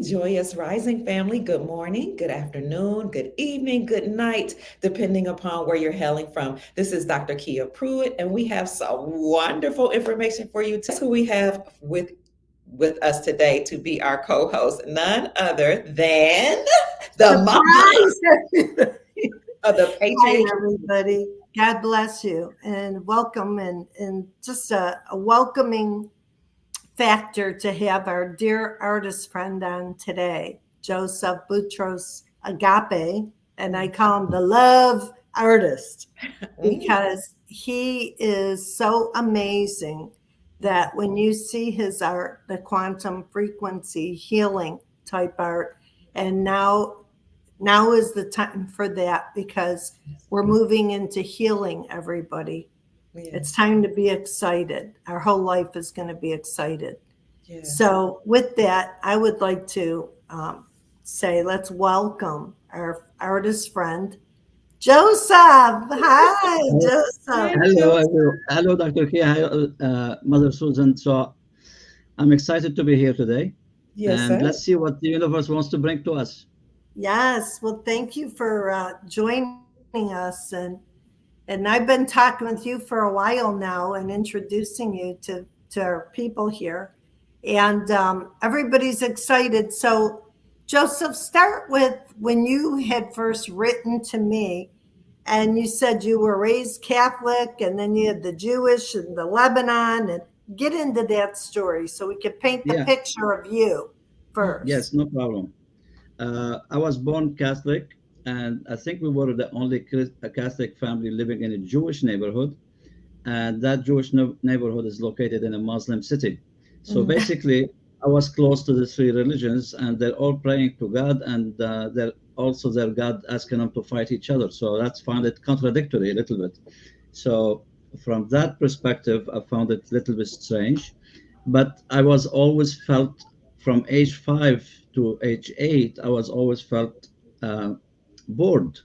Joyous Rising family. Good morning, good afternoon, good evening, good night, depending upon where you're hailing from. This is Dr. Kia Pruitt, and we have some wonderful information for you. Who we have with us today to be our co-host, none other than the mama Surprise! of the Hi, Patriot. everybody. God bless you and welcome, and just a welcoming factor to have our dear artist friend on today, Joseph Boutros Agape, and I call him the love artist because he is so amazing that when you see his art, the quantum frequency healing type art, and now is the time for that because we're moving into healing, everybody. It's Yes, time to be excited. Our whole life is going to be excited. yes. So, with that, I would like to say let's welcome our artist friend, Joseph. Hi, Joseph. Hi, Hello, Joseph. hello, Dr. Kia. Hello, Mother Susan. So I'm excited to be here today, Yes, and sir. let's see what the universe wants to bring to us. Yes, well, thank you for joining us, and I've been talking with you for a while now and introducing you to our people here, and everybody's excited. So, Joseph, start with when you had first written to me, and you said you were raised Catholic, and then you had the Jewish and the Lebanon, and get into that story so we could paint the Yeah, picture of you first. yes, no problem. I was born Catholic, and I think we were the only Catholic family living in a Jewish neighborhood, and that Jewish neighborhood is located in a Muslim city. So Mhm. basically, I was close to the three religions, and they're all praying to God, and they're also their God asking them to fight each other. So that's found it contradictory a little bit. So from that perspective, I found it a little bit strange. But I was always felt from age 5 to age 8, I was always felt uh, bored.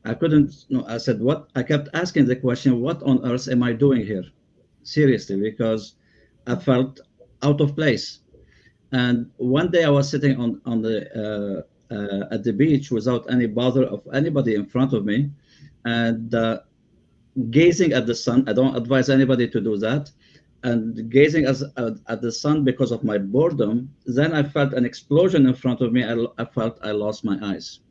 I couldn't, no, I said, what? I kept asking the question, what on earth am I doing here? Seriously, because I felt out of place. And one day I was sitting on the at the beach without any bother of anybody in front of me, and gazing at the sun. I don't advise anybody to do that. And gazing at the sun because of my boredom, then I felt an explosion in front of me. I felt I lost my eyes,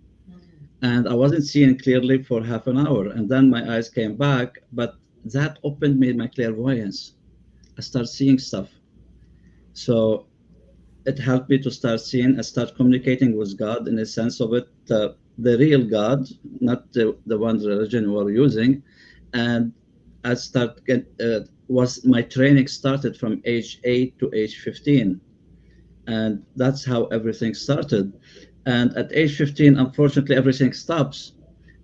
and I wasn't seeing clearly for half an hour. And then my eyes came back, but that opened me my clairvoyance. I started seeing stuff. So it helped me to start seeing and start communicating with God in a sense of it, the real God, not the one religion we're using. And I start get was my training started from age 8 to age 15, and that's how everything started. And at age 15, unfortunately, everything stops,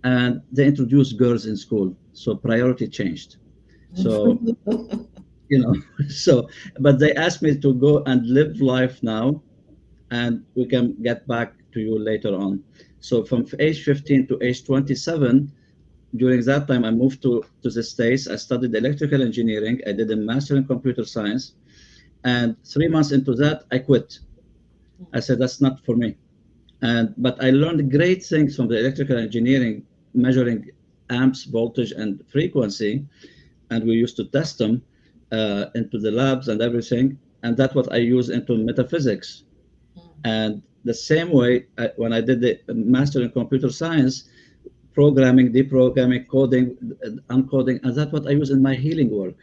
and they introduced girls in school, so priority changed. So so but they asked me to go and live life now, and we can get back to you later on. So from age 15 to age 27, during that time, I moved to the States. I studied electrical engineering. I did a master in computer science. And 3 months into that, I quit. I said, that's not for me. But I learned great things from the electrical engineering, measuring amps, voltage, and frequency. And we used to test them into the labs and everything. And that's what I use into metaphysics. And the same way, when I did the master in computer science, programming, deprogramming, coding, uncoding, and that's what I use in my healing work.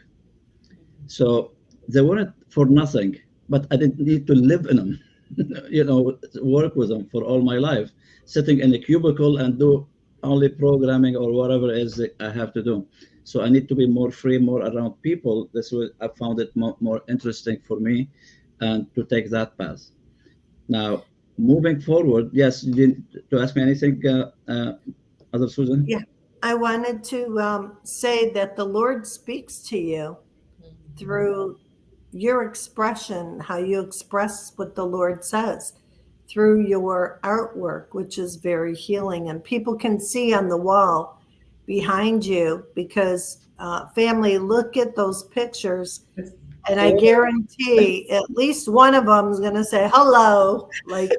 So they weren't for nothing, but I didn't need to live in them, work with them for all my life, sitting in a cubicle and do only programming or whatever it is that I have to do. So I need to be more free, more around people. This was, I found it more interesting for me, and to take that path. Now, moving forward, yes, you didn't to ask me anything, other Susan? Yeah, I wanted to say that the Lord speaks to you through your expression, how you express what the Lord says through your artwork, which is very healing. And people can see on the wall behind you because family, look at those pictures And I guarantee at least one of them is going to say hello, like,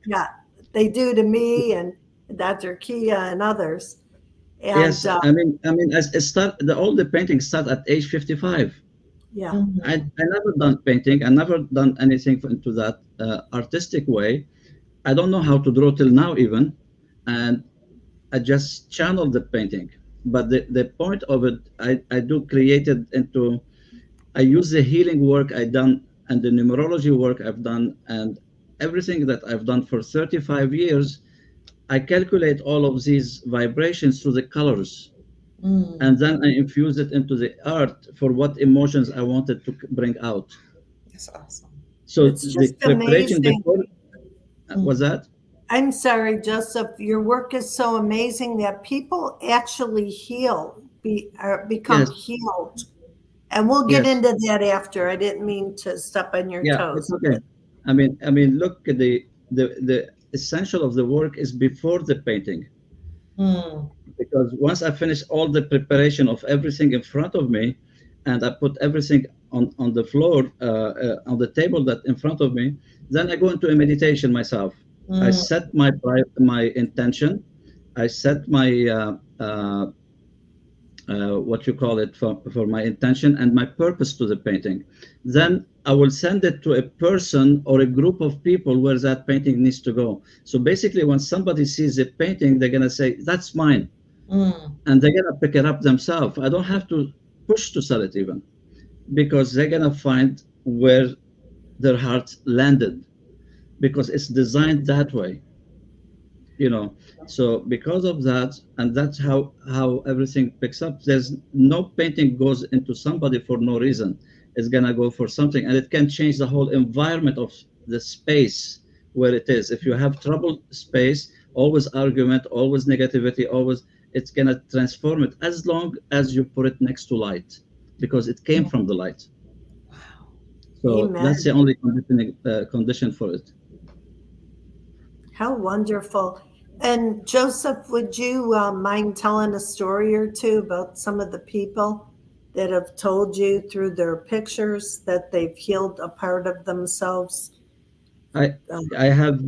yeah, they do to me and Dr. Kia and others. And Yes, I mean, as it start, all the paintings start at age 55. yeah, I never done painting. I never done anything into that artistic way. I don't know how to draw till now even, and I just channel the painting. But the point of it, I do create it into. I use the healing work I done and the numerology work I've done and everything that I've done for 35 years. I calculate all of these vibrations through the colors, Mm, and then I infuse it into the art for what emotions I wanted to bring out. that's awesome. So it's the just preparation amazing. before was Mm, that? I'm sorry, Joseph, your work is so amazing that people actually become Yes, healed. And we'll get yes, into that after. I didn't mean to step on your yeah, it's toes. okay. I mean, look, the essential of the work is before the painting, mm, because once I finish all the preparation of everything in front of me, and I put everything on the floor, on the table that in front of me, then I go into a meditation myself. I mm, set my intention. I set my what you call it for my intention and my purpose to the painting. Then I will send it to a person or a group of people where that painting needs to go. So basically, when somebody sees a painting, they're gonna say, "That's mine," mm. and they're gonna pick it up themselves. I don't have to push to sell it even, because they're gonna find where their heart landed, because it's designed that way. you know so because of that, and that's how everything picks up. There's no painting goes into somebody for no reason. It's gonna go for something, and it can change the whole environment of the space where it is. If you have troubled space, always argument, always negativity, always, it's gonna transform it, as long as you put it next to light, because it came from the light. Wow. So that's Amen. the only condition for it. How wonderful. And Joseph, would you mind telling a story or two about some of the people that have told you through their pictures that they've healed a part of themselves? I Uh, I have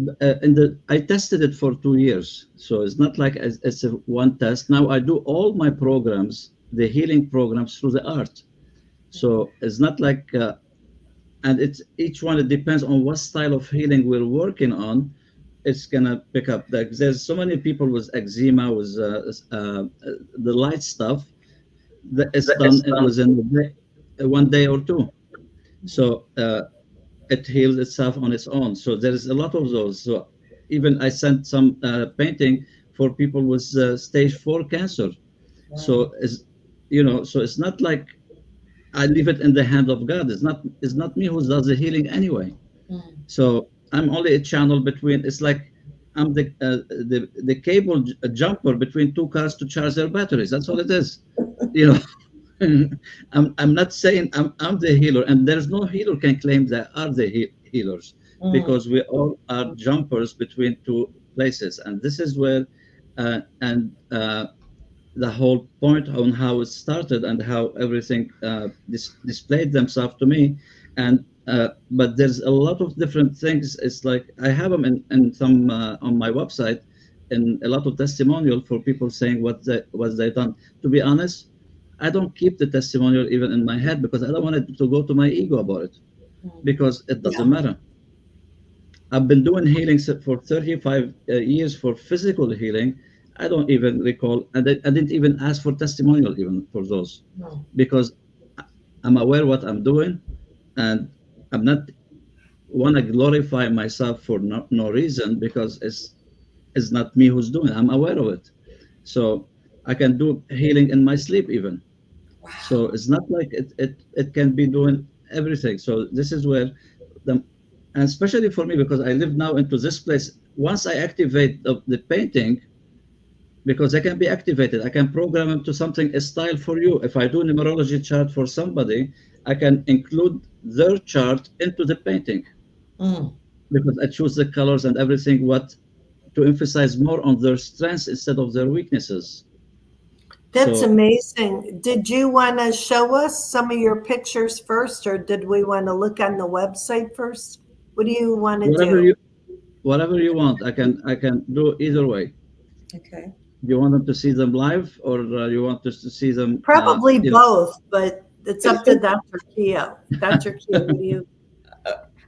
I tested it for 2 years, so it's not like it's a one test. Now I do all my programs, the healing programs, through the art. So it's not like, and it's each one. It depends on what style of healing we're working on. It's gonna pick up. Like there's so many people with eczema, with the light stuff that is done within one day or two. So it heals itself on its own. So there is a lot of those. So even I sent some painting for people with stage 4 cancer. Wow. So so it's not like I leave it in the hand of God. It's not me who does the healing anyway. Mm, So I'm only a channel between. It's like I'm the cable jumper between two cars to charge their batteries. That's all it is. You know. I'm not saying I'm the healer, and there's no healer can claim they are the healers, mm, because we all are jumpers between two places, and this is where and the whole point on how it started and how everything displayed themselves to me. And but there's a lot of different things. It's like I have them in some on my website, and a lot of testimonial for people saying what they done. To be honest, I don't keep the testimonial even in my head, because I don't want it to go to my ego about it, mm. because it yeah, doesn't matter. I've been doing healing for 35 years for physical healing. I don't even recall, and I didn't even ask for testimonial even for those, No. because I'm aware what I'm doing, and I'm not want to glorify myself for no reason, because it's not me who's doing it. I'm aware of it, so I can do healing in my sleep even. So Wow. it's not like it can be doing everything. So this is where the, and especially for me, because I live now into this place. Once I activate the painting, because they can be activated, I can program them to something, a style for you. If I do numerology chart for somebody, I can include their chart into the painting, Mm, because I choose the colors and everything, what to emphasize more on their strengths instead of their weaknesses. That's So amazing. Did you want to show us some of your pictures first, or did we want to look on the website first? What do you want to whatever do? you whatever you want, I can do either way. Okay. You want them to see them live, or you want us to see them? Probably both, but it's up to Dr. Kia. Dr. Kia, what do you?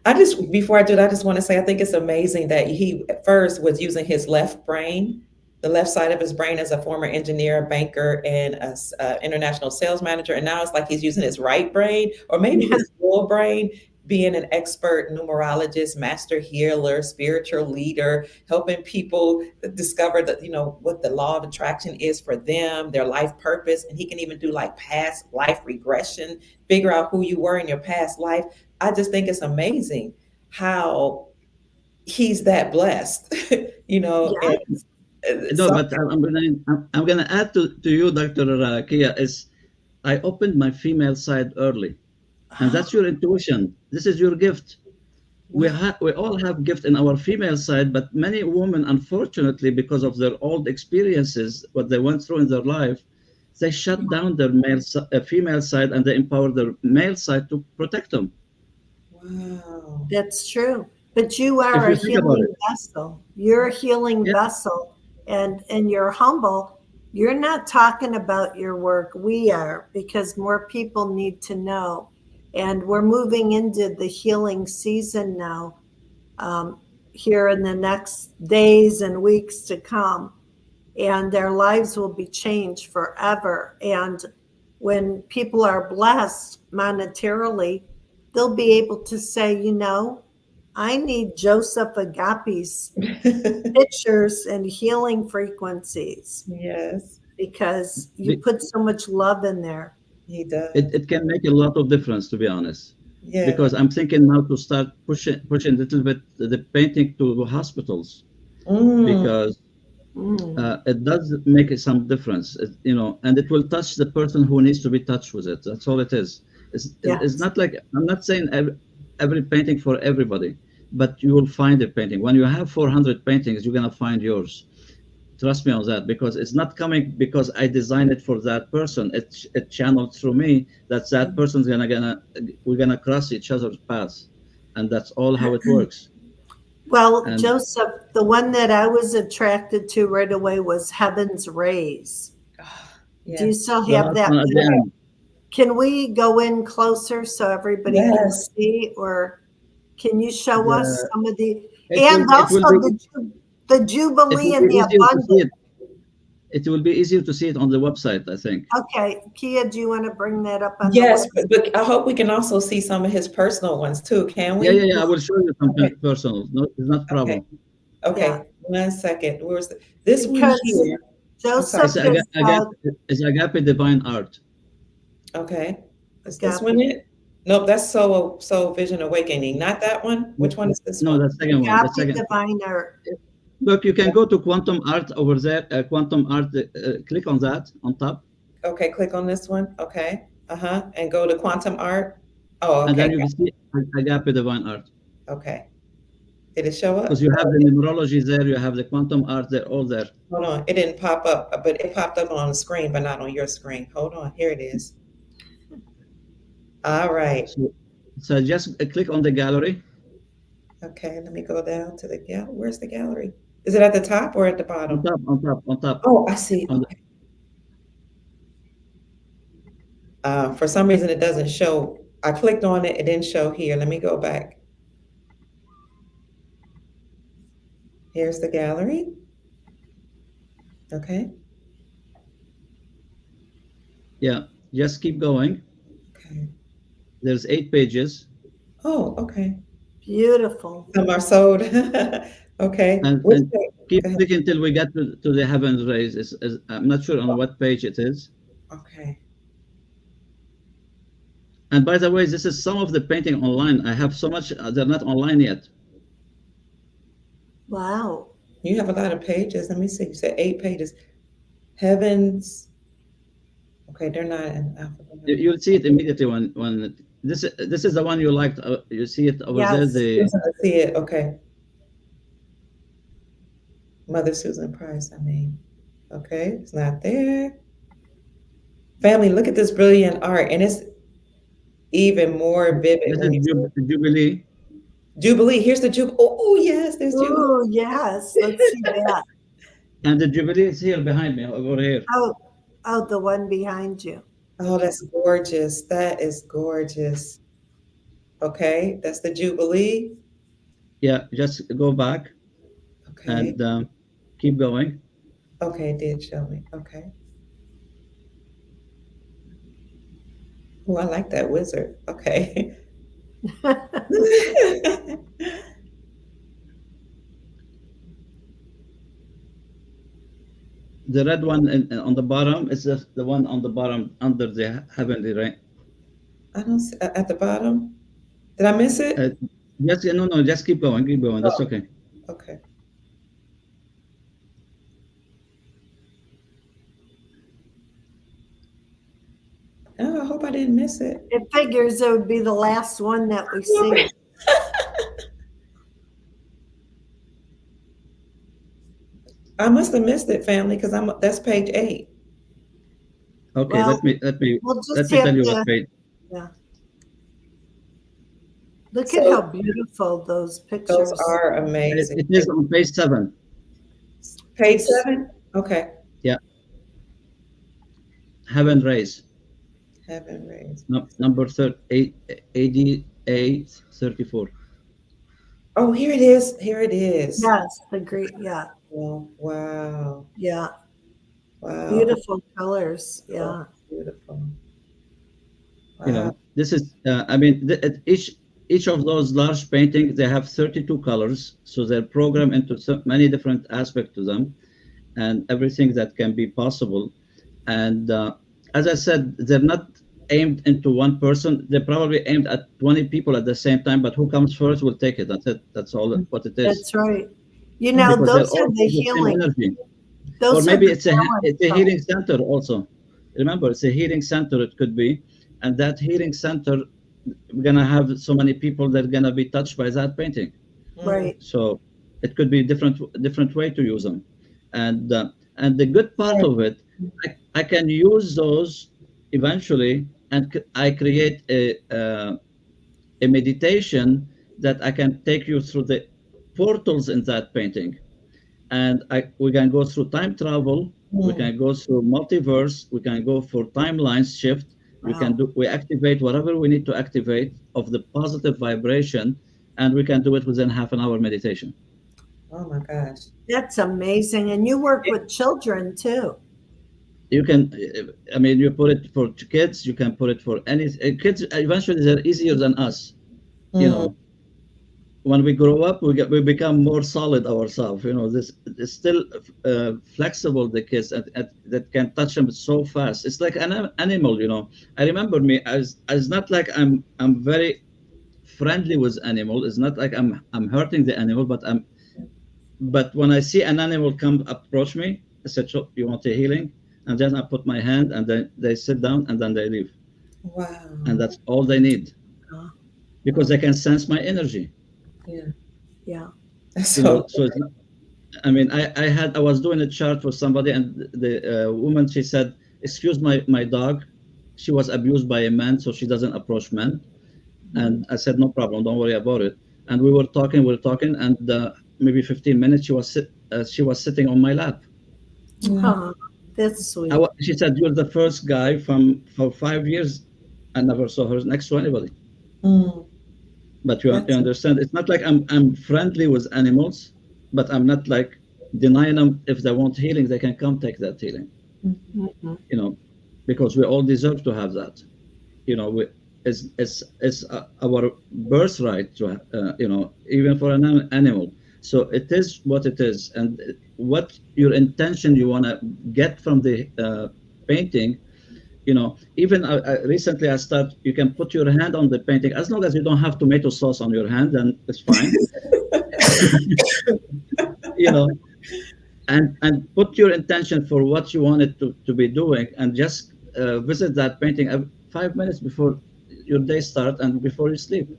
I just, before I do that, I just want to say I think it's amazing that he at first was using his left brain, the left side of his brain, as a former engineer, banker, and international sales manager. And now it's like he's using his right brain, or maybe his full brain, being an expert numerologist, master healer, spiritual leader, helping people discover that, what the law of attraction is for them, their life purpose. And he can even do like past life regression, figure out who you were in your past life. I just think it's amazing how he's that blessed, Yeah. and No, some but I'm gonna add to you, Dr. Kia, is I opened my female side early, and that's your intuition. This is your gift. We all have gift in our female side, but many women, unfortunately, because of their old experiences, what they went through in their life, they shut down their female side, and they empower their male side to protect them. wow. That's true. But you If are a you think about healing it, vessel. You're a healing yeah, vessel, and you're humble. You're not talking about your work. We are, because more people need to know. And we're moving into the healing season now, um, here in the next days and weeks to come. And their lives will be changed forever. And when people are blessed monetarily, they'll be able to say, I need Joseph Agape's pictures and healing frequencies Yes, because you put so much love in there. he it does. can make a lot of difference, to be honest. Yeah. Because I'm thinking now to start pushing a little bit the painting to hospitals, Mm. because Mm, it does make some difference, and it will touch the person who needs to be touched with it. That's all it is. It's yes. not like, I'm not saying every painting for everybody, but you will find a painting. When you have 400 paintings, you're gonna find yours. Trust me on that, because it's not coming because I designed it for that person. It channeled through me. That person's gonna we're gonna cross each other's paths, and that's all how it works. Well, And Joseph, the one that I was attracted to right away was Heaven's Rays. Ah, Do you yes. still the have last that one at the picture? end. Can we go in closer so everybody can Yes. see, or can you show us The some of the, it will and it will also be the it Jubilee will and be the easier to see Abundance? it. It will be easier to see it on the website, I think. Okay, Kia, do you want to bring that up on the Yes, website? but I hope we can also see some of his personal ones too. Can Yeah, yeah, we? yeah. I will show you some Okay. personal. No, it's not a Okay. problem. Yeah, Okay. 1 second. This one because here? I'm sorry. Joseph It's has got Agape Divine Art. Okay. Is this one Agape. it? Nope, that's Soul Vision Awakening. Not that one. No, Which one is this no, one? the second one. The Agape second. Divine Art. Look, you can go to Quantum Art over there. Quantum Art. Click on that on top, Okay, click on this one. Okay. Uh-huh. And go to Quantum Art. Oh, and okay. then you will see Agape Divine Art. Okay. Did it show Because up? you have the numerology there, you have the quantum art there, all there. Hold on. It didn't pop up, but it popped up on the screen, but not on your screen. Hold on. Here it is. All right. So just click on the gallery. Okay, let me go down to the gallery. Where's the gallery? Is it at the top or at the On bottom? top, on top, on top. Oh, I see. On the, Okay. For some reason, it doesn't show. I clicked on it. It didn't show here. Let me go back. Here's the gallery. Okay. yeah, just keep going. Okay. There's 8 pages. Oh, okay. Beautiful. Some are sold. Okay. Which And page? keep Go ahead. clicking until we get to the heavens rays. I'm not sure on what page it is. Okay. And by the way, this is some of the painting online. I have so much, they're not online yet. Wow. You have a lot of pages. Let me see. You said 8 pages. Heavens. Okay, they're not in alphabetical. You'll see it immediately when this is the one you liked. You see it over there. Yes. Yes, I see it. Okay. Mother Susan Price, I mean. Okay, it's not there. Family, look at this brilliant art, and it's even more vivid This when is you Jubilee, Jubilee. Here's the Jubilee. Oh, yes, there's Jubilee. Oh, yes. Let's see that. and the Jubilee is here behind me, over here. Oh, oh, the one behind you. Oh, that's gorgeous. That is gorgeous. Okay, that's the Jubilee. Yeah, just go back Okay. and keep going. Okay, it did show me. Okay. Oh, I like that wizard. Okay. The red one on the bottom is the one on the bottom under the heavenly rain. I don't see at the bottom. Did I miss Uh, it? just no, no, just keep going, keep going. That's Oh, okay. okay. Oh, I hope I didn't miss it. It figures it would be the last one that we see. I must have missed it, family, because that's page 8. Okay, Well, let me we'll let just me tell have you what to, page. yeah. Look at So how beautiful those those pictures. are It, amazing. it is on page 7. Page 7? Okay. Yeah, heaven rays. Heaven rays. No, number 88 34. Oh, here it is. Here it is. Yes, the great, yeah, Oh, wow. yeah. Wow. Beautiful colors. Oh, Yeah. beautiful. You Wow. know, this is I mean each of those large paintings, they have 32 colors, so they're programmed into so many different aspects to them, and everything that can be possible. And as I said, they're not aimed into one person. They're probably aimed at 20 people at the same time, but who comes first will take it. That's it. That's all what it is. That's right. You know, Because they're those are all the the same healing. energy. Or Those are maybe the it's a healing. healing center also. Remember, it's a healing center. It could be, and that healing center, we're gonna have so many people that are gonna be touched by that painting. Right. So it could be different way to use them, and the good part of it, I can use those eventually, and I create a meditation that I can take you through the portals in that painting, and we can go through time travel, we can go through multiverse, we can go for timelines shift, Wow. we activate whatever we need to activate of the positive vibration, and we can do it within half an hour meditation. Oh my gosh. That's amazing. And you work with children too. You can, I mean, you put it for kids, you can put it for any kids. Eventually they're easier than us, you know. When we grow up, we become more solid ourselves. You know, this is still flexible. The kids that can touch them so fast. It's like an animal. You know, I remember me as not like I'm very friendly with animal. It's not like I'm hurting the animal, but when I see an animal come approach me, I said, "So you want a healing?" And then I put my hand, and then they sit down, and then they leave. Wow. And that's all they need, because they can sense my energy. Yeah. Yeah. That's You know, so so it's not, I mean, I was doing a chart for somebody, and the woman, she said, "Excuse my dog, she was abused by a man, so she doesn't approach men." And I said, "No problem, don't worry about it." And we were talking, and maybe 15 minutes, she was sitting on my lap. Oh, that's sweet. She said, "You're the first guy for 5 years. I never saw her next to anybody." Mm. But you That's understand, it's not like I'm friendly with animals, but I'm not like denying them. If they want healing, they can come take that healing. Mhm. You know, because we all deserve to have that. You know, it's our birthright to you know, even for an animal. So it is what it is, and what your intention you want to get from the painting. You know, even recently I start, you can put your hand on the painting, as long as you don't have tomato sauce on your hand, then it's fine. You know, and put your intention for what you want it to be doing, and just visit that painting 5 minutes before your day start and before you sleep.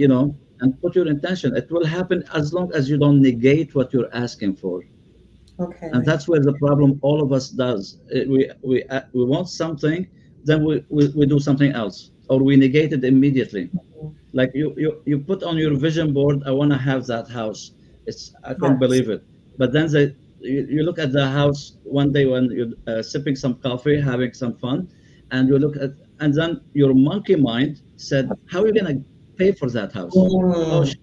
You know, and put your intention. It will happen as long as you don't negate what you're asking for. Okay. And that's where the problem all of us does. We want something, then we do something else, or we negate it immediately. Mhm. Like you put on your vision board, I want to have that house. I can't Yes. believe it. But then you look at the house one day when you're sipping some coffee, having some fun, and you look at, and then your monkey mind said, how are you going to pay for that house? Oh, Mm,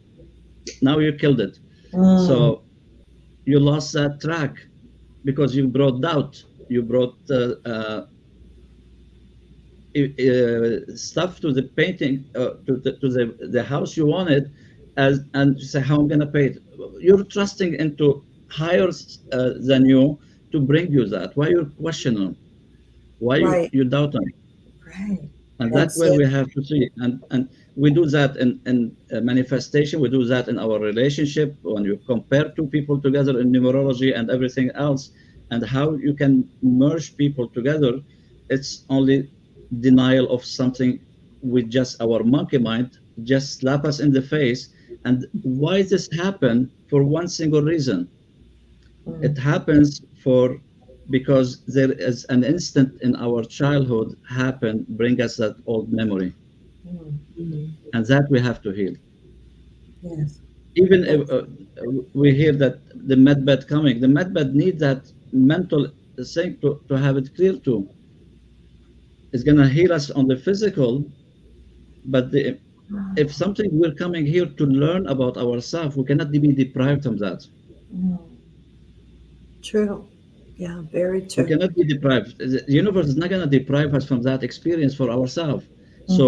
now you killed it. mm, So you lost that track because you brought doubt. You brought stuff to the painting, the house you wanted, and you say, how I'm going to pay it. You're trusting into higher than you to bring you that. Why you're questioning? Why Right. you doubt them? right. And that's where we Exactly. have to see. And we do that in manifestation. We do that in our relationship when you compare two people together in numerology and everything else, and how you can merge people together. It's only denial of something with just our monkey mind just slap us in the face. And why this happen? For one single reason. Mm, It happens for because there is an instant in our childhood happen bring us that old memory, mm, Mhm. and that we have to heal. yes. Even if That's we hear that the medbed coming, the medbed need that mental thing to have it clear to. It's gonna heal us on the physical, but if something we're coming here to learn about ourselves, we cannot be deprived from that. Mm, true. Yeah, very We true. cannot be deprived. The universe is not gonna deprive us from that experience for ourselves. mhm, So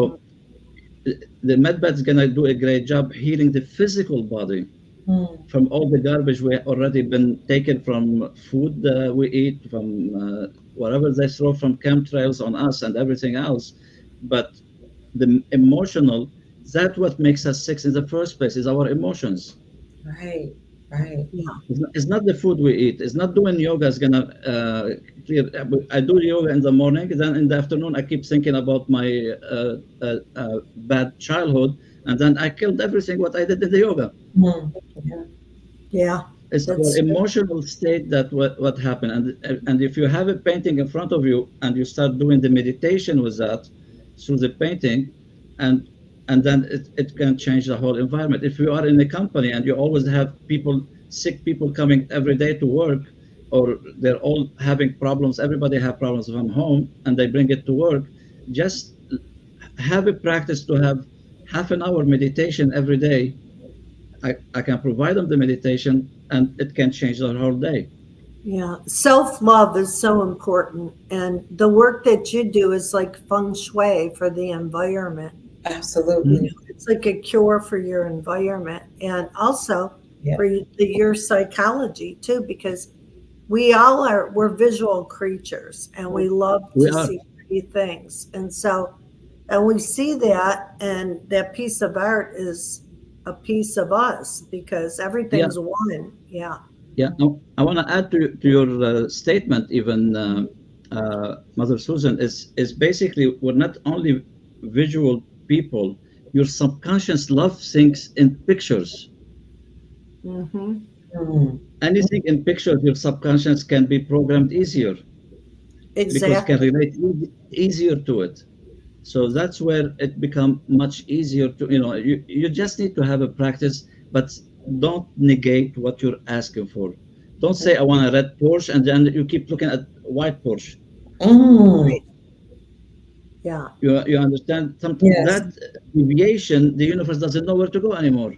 the medbed is gonna do a great job healing the physical body mm, from all the garbage we already been taken from food we eat, from whatever they throw from chemtrails on us and everything else. But the emotional, that's what makes us sick in the first place, is our emotions. right. Right. Yeah. It's not the food we eat. It's not doing yoga is gonna clear. I do yoga in the morning, then in the afternoon I keep thinking about my bad childhood, and then I killed everything what I did in the yoga. Mm, yeah. Yeah. It's our That's true. emotional state that what happened. And if you have a painting in front of you and you start doing the meditation with that through the painting, and and then it can change the whole environment. If you are in a company and you always have people, sick people coming every day to work, or they're all having problems, everybody have problems from home and they bring it to work, just have a practice to have half an hour meditation every day. I can provide them the meditation and it can change their whole day. Yeah. Self love is so important. And the work that you do is like feng shui for the environment. Mhm. Absolutely. It's like a cure for your environment and also Yeah. for your psychology too, because we all are, we're visual creatures and we love We to are. see pretty things. And so, and we see that, and that piece of art is a piece of us because Yeah, everything's one. Yeah. yeah. No, I want to add to your statement, even Mother Susan, is basically we're not only visual people. Your subconscious love things in pictures. Mm-hmm. Mm, Anything in pictures, your subconscious can be programmed easier because can Exactly. relate easier to it. So that's where it become much easier to, you just need to have a practice, but don't negate what you're asking for. Don't say I want a red Porsche and then you keep looking at white Porsche. mm, Right. Yeah. You understand yes. that deviation, the universe doesn't know where to go anymore.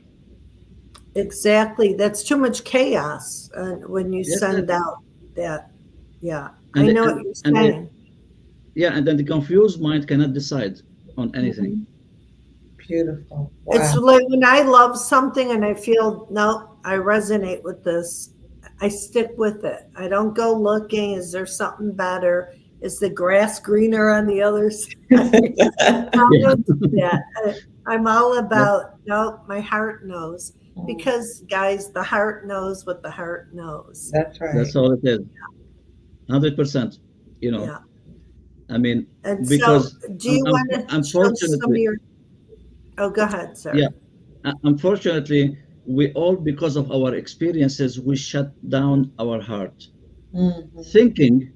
Exactly. That's too much chaos when you Yes, send out that. Yeah. I and know what and you're and the, saying. yeah, and then the confused mind cannot decide on anything. Mhm. Beautiful. It's Wow. like when I love something and I feel, no, I resonate with this, I stick with it. I don't go looking, is there something better? Is the grass greener on the other side? I Yeah, don't do that. I'm all yeah, about, no, my heart knows. Mm, Because, guys, the heart knows what the heart knows. that's that's right. all it is. 100%. You know, Yeah. I mean, And so, because do you want to show some of unfortunately, your? Oh, go ahead, sir. yeah, unfortunately, we all, because of our experiences, we shut down our heart, Mhm. thinking,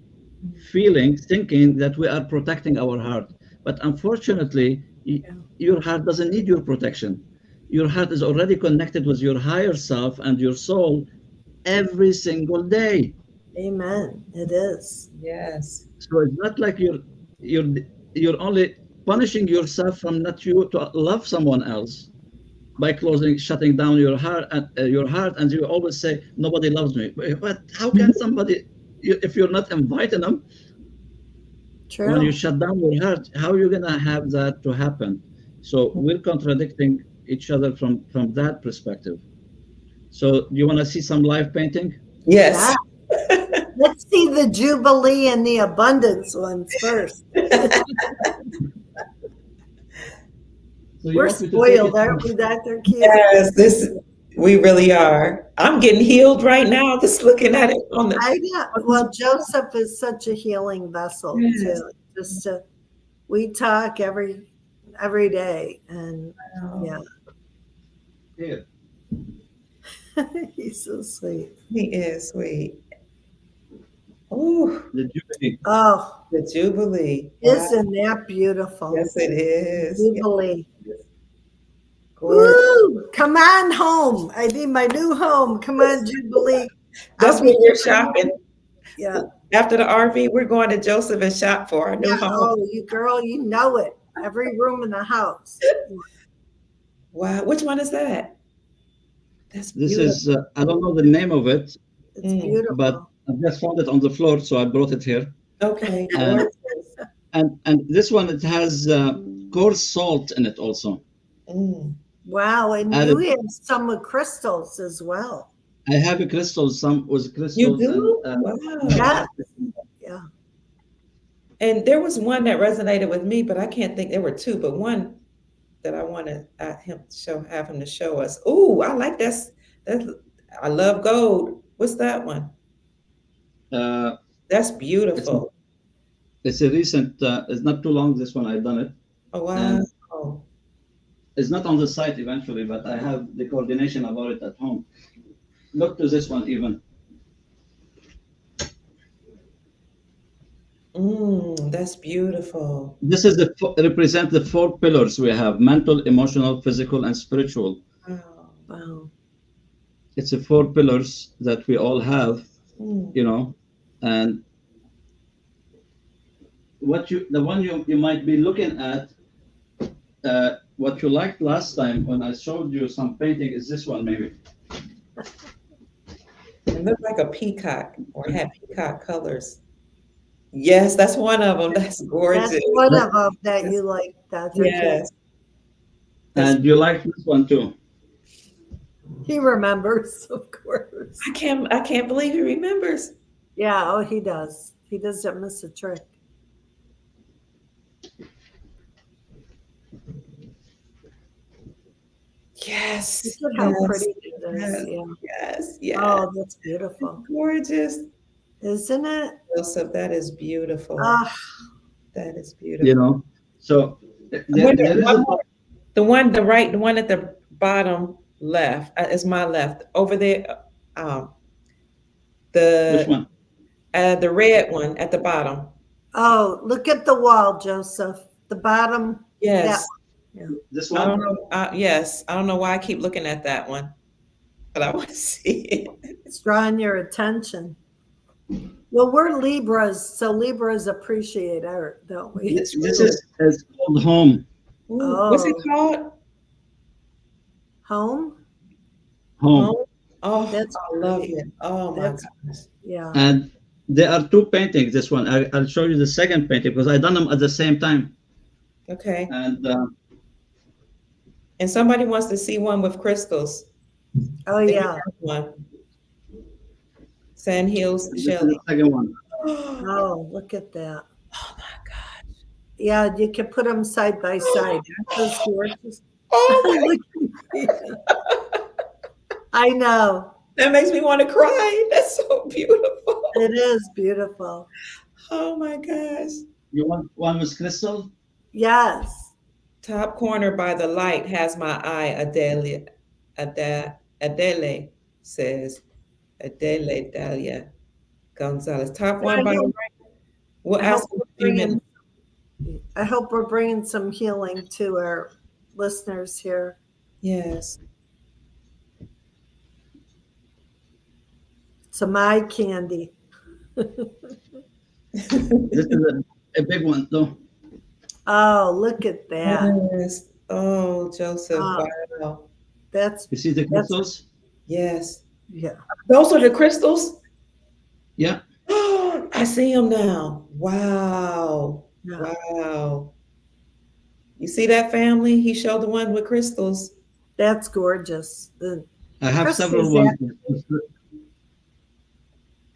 feeling, thinking that we are protecting our heart. But unfortunately, Yeah. your heart doesn't need your protection. Your heart is already connected with your higher self and your soul every single day. Amen. It is. Yes. So it's not like you're you're only punishing yourself from not you to love someone else by closing, shutting down your heart, and you always say nobody loves me. But how can somebody, if you're not inviting them, when you True. shut down your heart, how are you gonna have that to happen? So we're contradicting each other from that perspective. So you want to see some live painting? Yeah. Yes. Let's see the Jubilee and the abundance ones first. So you We're want me to take spoiled, it aren't from? we, Dr. Kia? Yes, this we really are. I'm getting healed right now just looking at it on the I know. Well, Joseph is such a healing vessel yes. too. Just to, we talk every day, and yeah, Wow. Here, he's so sweet. He is sweet. Ooh, the Jubilee. Oh, the Jubilee. Wow. isn't that beautiful? Yes, it is. Yes, Jubilee. it's gorgeous. Woo! Come on home. I need my new home. Come on, Jubilee. That's I'll what be we're coming. shopping. Yeah. After the RV, we're going to Joseph and shop for our new Yeah. home. Oh, you girl, you know it. Every room in the house. Wow. Which one is that? That's This beautiful. is I don't know the name of it, It's Mm, but beautiful. I just found it on the floor, so I brought it here. okay, And gorgeous. this one, it has coarse salt in it also. Mm. Wow. And you Added, have some with crystals as well. I have a crystal, some with You crystals, and do? Wow. Yeah. Yeah. And there was one that resonated with me, but I can't think. There were two, but one that I want to have him to show us. Ooh, I like that's I love gold. What's that one? uh, That's it's beautiful. it's a recent. It's not too long. This one I done it, Oh wow. and it's not on the site eventually, but I have the coordination about it at home. Look to this one even. That's beautiful. This is represent the four pillars we have: mental, emotional, physical, and spiritual. Wow. Wow. It's the four pillars that we all have, Mm. you know, and the one you might be looking at, what you liked last time when I showed you some painting is this one maybe. It looked like a peacock or had peacock colors. Yes, that's one of them. That's That's gorgeous. one But- of them that you like, Dr. Kim. Yes. That's, And you like this one too. He remembers, of course. I can't believe he remembers. Yeah, oh, he does. He doesn't miss a trick. Yes. Look at how Yes. pretty it is. Yes. Yeah. Yes. Yes. Oh, that's beautiful. Gorgeous. Isn't it? Joseph, that is beautiful. Ah, That is You beautiful. know, so I'm wondering, there is one more. The one at the bottom left is my left. Over there, which the one? the red one at the bottom. oh, look at the wall, Joseph. The bottom. Yes. That. Yeah. This I don't one? know. Yes, I don't know why I keep looking at that one, but I want to see it. It's drawing your attention. Well, we're Libras, so Libras appreciate art, don't we? This is called home. Ooh, what's it Oh. called? Home? Home. Home? Oh, That's I love pretty. it. Oh my That's gosh. yeah. And there are two paintings. This one, I'll show you the second painting because I done them at the same time. Okay. And And somebody wants to see one with crystals. Oh They yeah. have one. Sand Hills this is the Shelley. second one. Oh Oh, look at that. my God. Yeah, you can put them side by side. Aren't those gorgeous? Oh my, I know. that makes me want to cry. That's so beautiful. It is beautiful. Oh my gosh. You want one with crystal? Yes. Top corner by the light has my eye, Adelia. Ada. Adele says, Adele Dalia Gonzalez. Top I one by hope, we'll I hope ask in we're a few minutes. bringing some healing to our listeners here. Yes. Some eye candy. This is a big one, though. Oh, look at that. Yes. Oh, Joseph. Ah, Wow. that's You see the that's crystals? Yes. yeah. Those are the crystals? Yeah. I see them now. Wow. Yeah. Wow. You see that family? He showed the one with crystals. That's gorgeous. The I have several crystals ones.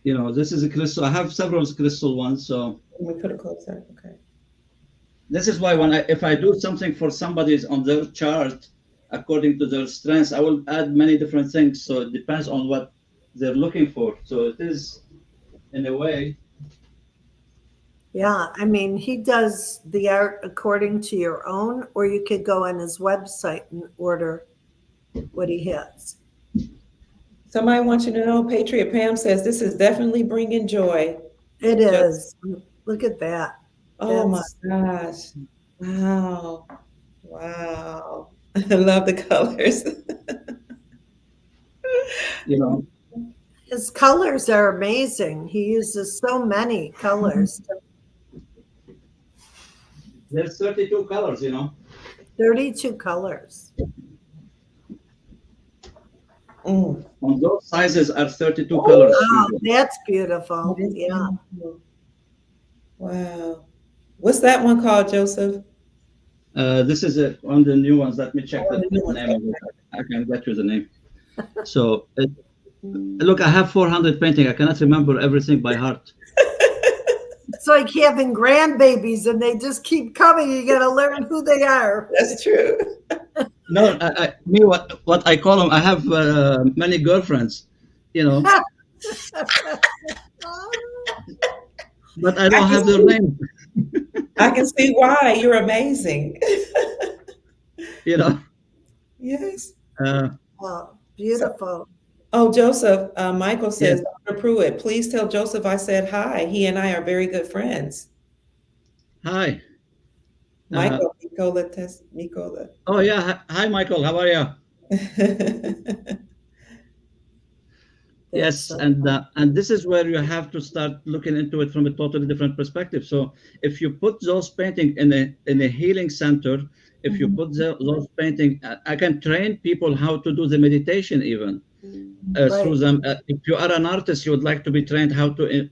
that This is a crystal. I have several crystal ones. So Let me put it closer. Okay. this is why if I do something for somebody's on their chart, according to their strengths, I will add many different things. So it depends on what they're looking for. So it is, in a way, yeah, I mean, he does the art according to your own, or you could go on his website and order what he has. Somebody wants you to know, Patriot Pam says this is definitely bringing joy. It Jo- is. Look at that. Oh my That's gosh. Wow. Wow. I love the colors. you know, his colors are amazing. He uses so many colors. there's 32 colors, 32 colors. Mm. On those sizes are 32 colors. Oh, that's beautiful. That is Yeah. beautiful. Wow. What's that one called, Joseph? This is one of the new ones. Let me check Oh, the the new ones. name of it. I can get you the name. So, look, I have 400 painting. I cannot remember everything by heart. It's like having grandbabies and they just keep coming. You got to learn who they are. That's true. No, what I call them, I have many girlfriends, but I don't have their name. I can see why. You're amazing. Yes. Oh, beautiful. Oh, Joseph, Michael says, Yes. Dr. Pruitt, please tell Joseph I said hi. He and I are very good friends. Hi. Michael, Nicola. Oh yeah. Hi, Michael. How are you? Yes, so and this is where you have to start looking into it from a totally different perspective. So if you put those painting in a healing center, if you put those painting, I can train people how to do the meditation even through them. If you are an artist, you would like to be trained how to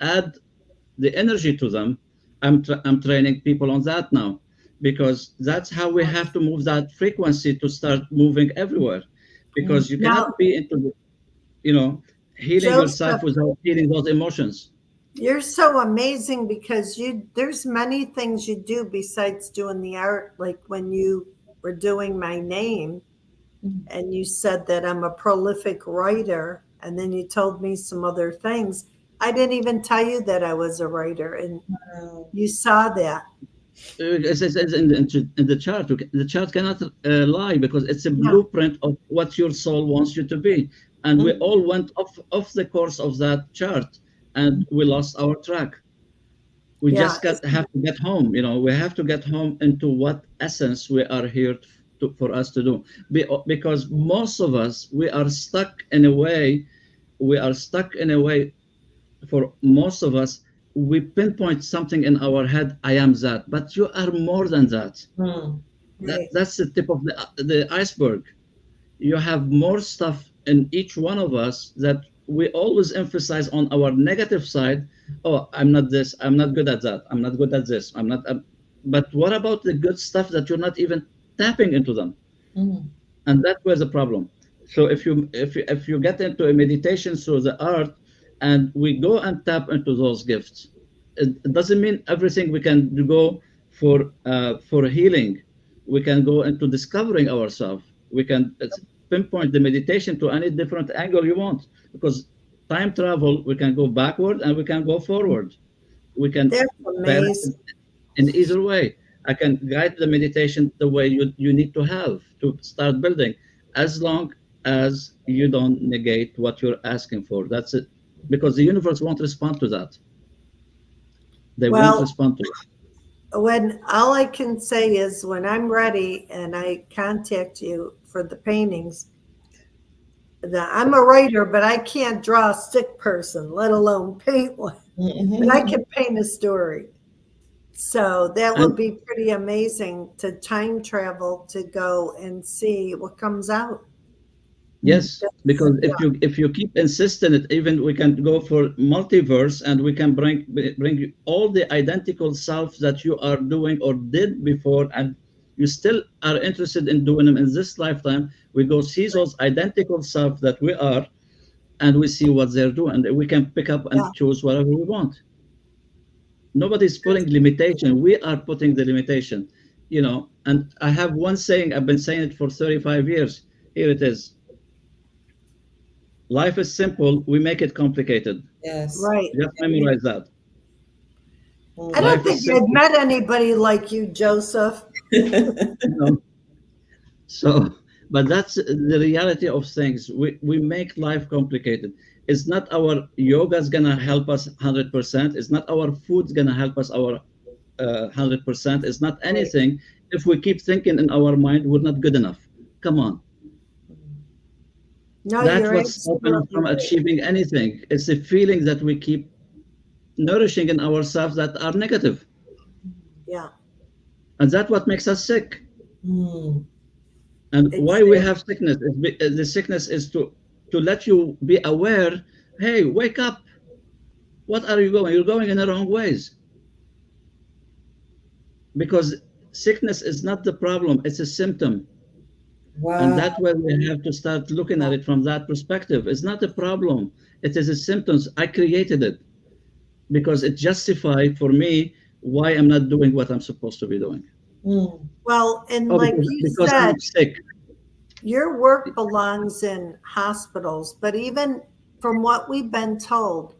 add the energy to them. I'm training people on that now, because that's how we have to move that frequency to start moving everywhere, because you cannot be into the healing yourself Joseph, without healing those emotions. you're so amazing because there's many things you do besides doing the art. Like when you were doing my name and you said that I'm a prolific writer, and then you told me some other things. I didn't even tell you that I was a writer, and you saw that. It says in the chart, the chart cannot lie, because it's a blueprint of what your soul wants you to be. And we all went off the course of that chart, and we lost our track. We just have to get home. We have to get home into what essence we are here for us to do. Because most of us, we are stuck in a way. For most of us, we pinpoint something in our head. I am that, but you are more than that. That's the tip of the iceberg. You have more stuff in each one of us that we always emphasize on our negative side. Oh, I'm not this. I'm not good at that. I'm not good at this. I'm not. But what about the good stuff that you're not even tapping into them? And that was the problem. So if you get into a meditation through the art, and we go and tap into those gifts, it doesn't mean everything we can go for healing. We can go into discovering ourselves. We can pinpoint the meditation to any different angle you want, because time travel, we can go backward and we can go forward. We can in either way. I can guide the meditation the way you need to have to start building, as long as you don't negate what you're asking for. That's it. Because the universe won't respond to that. They won't Well, respond to it. when all I can say is when I'm ready and I contact you for the paintings, that I'm a writer, but I can't draw a stick person, let alone paint one. But I can paint a story. So that would And be pretty amazing to time travel to go and see what comes out. yes, because Yeah, if you keep insisting it, even we can go for multiverse, and we can bring you all the identical self that you are doing or did before, and you still are interested in doing them in this lifetime. We go see those identical self that we are, and we see what they're doing. And we can pick up yeah, and choose whatever we want. Nobody's putting limitation. We are putting the limitation, And I have one saying, I've been saying it for 35 years. Here it is. Life is simple, we make it complicated. Yes. right. Just memorize that. I don't Life think is I've simple. met anybody like you, Joseph. You know? So, but that's the reality of things. We make life complicated. It's not our yoga's gonna help us 100%. It's not our food's gonna help us our 100%. It's not Right. anything. If we keep thinking in our mind, we're not good enough. Come on. No, That's you're what's stopping us absolutely from right. achieving anything. It's the feeling that we keep nourishing in ourselves that are negative. Yeah, And that's what makes us sick. Mm. And why we exactly. have sickness is the sickness is to let you be aware. Hey, wake up. What are you going? You're going in the wrong ways. Because sickness is not the problem, it's a symptom. And Wow. that's where we have to start looking Yeah. at it from that perspective. It's not a problem, it is a symptoms. I created it because it justified for me why I'm not doing what I'm supposed to be doing. Mm. Well, and Oh, like you because said, I'm sick. your work belongs in hospitals, but even from what we've been told,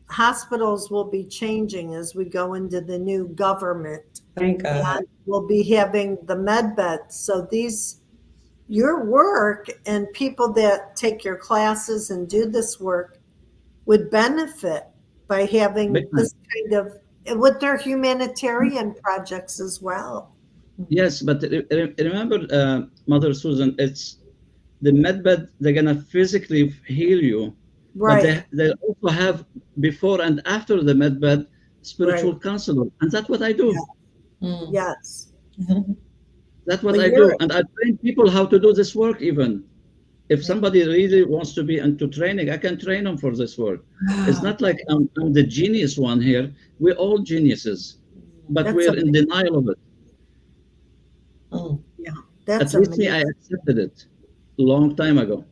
hospitals will be changing as we go into the new government, Thank God. and we'll be having the med beds. So your work and people that take your classes and do this work would benefit by having Big time. this kind of with their humanitarian projects as well. Yes, but remember, Mother Susan, it's the medbed. They're gonna physically heal you, but Right, they also have before and after the medbed right. spiritual counselor, and that's what I Yeah, do. Mm. yes. Mhm. That's what Well, I you're do, and I train people how to do this work. Even if Yeah. somebody really wants to be into training, I can train them for this work. It's Wow. not like I'm the genius one here. We're all geniuses, but that's we're in amazing. denial of it. Mm. Yeah, At that's least me, amazing. I accepted it a long time ago.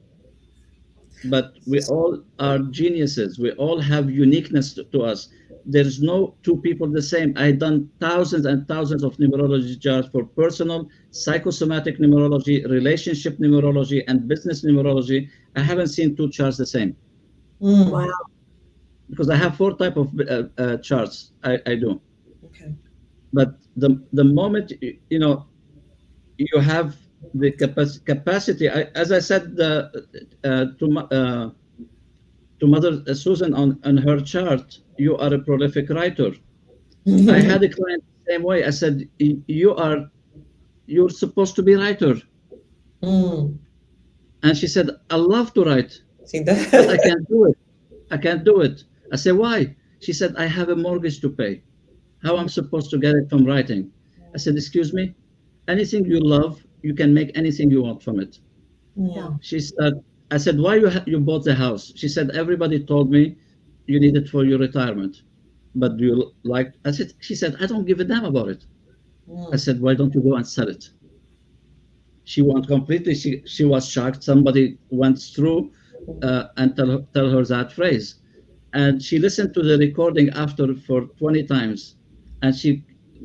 But we all are geniuses. We all have uniqueness to us. There's no two people the same. I've done thousands and thousands of numerology charts for personal, psychosomatic numerology, relationship numerology, and business numerology. I haven't seen two charts the same Mm. Wow. because I have four type of charts I do. Okay. But the moment you have the capacity, as I said to Mother Susan on her chart, you are a prolific writer. I had a client the same way. I said, you're supposed to be a writer. Mm. And she said, I love to write, See but I that? can't do it. I can't do it. I said, why? She said, I have a mortgage to pay. How I'm supposed to get it from writing? I said, excuse me, anything you love, you can make anything you want from it. Yeah. Mm. She said, I said, why you bought the house? She said, everybody told me you need it for your retirement. But do you like, I said, she said, I don't give a damn about it. I Mm. said, why don't you go and sell it? She went completely, she was shocked. Somebody went through and tell her that phrase. And she listened to the recording after for 20 times. And she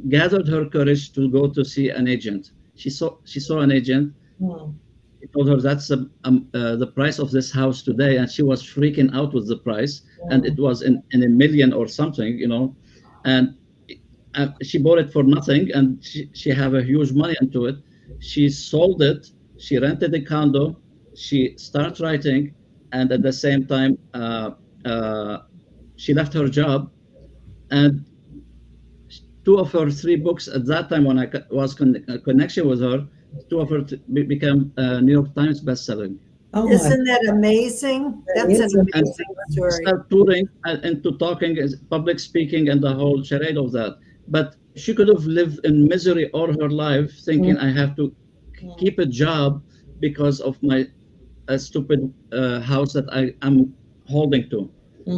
gathered her courage to go to see an agent. She saw an agent. Mm. He told her that's the price of this house today, and she was freaking out with the price, and it Mm. was in a million or something. And she bought it for nothing, and she have a huge money into it. She sold it. She rented a condo. she started writing, and at the same time, uh, she left her job, and two of her three books at that time when I was connection with her, two of her became New York Times bestselling. Oh my, Isn't that amazing? that That's is an And amazing story. start touring into talking, public speaking, and the whole charade of that. But she could have lived in misery all her life, thinking I have to keep a job because of my stupid house that I am holding to.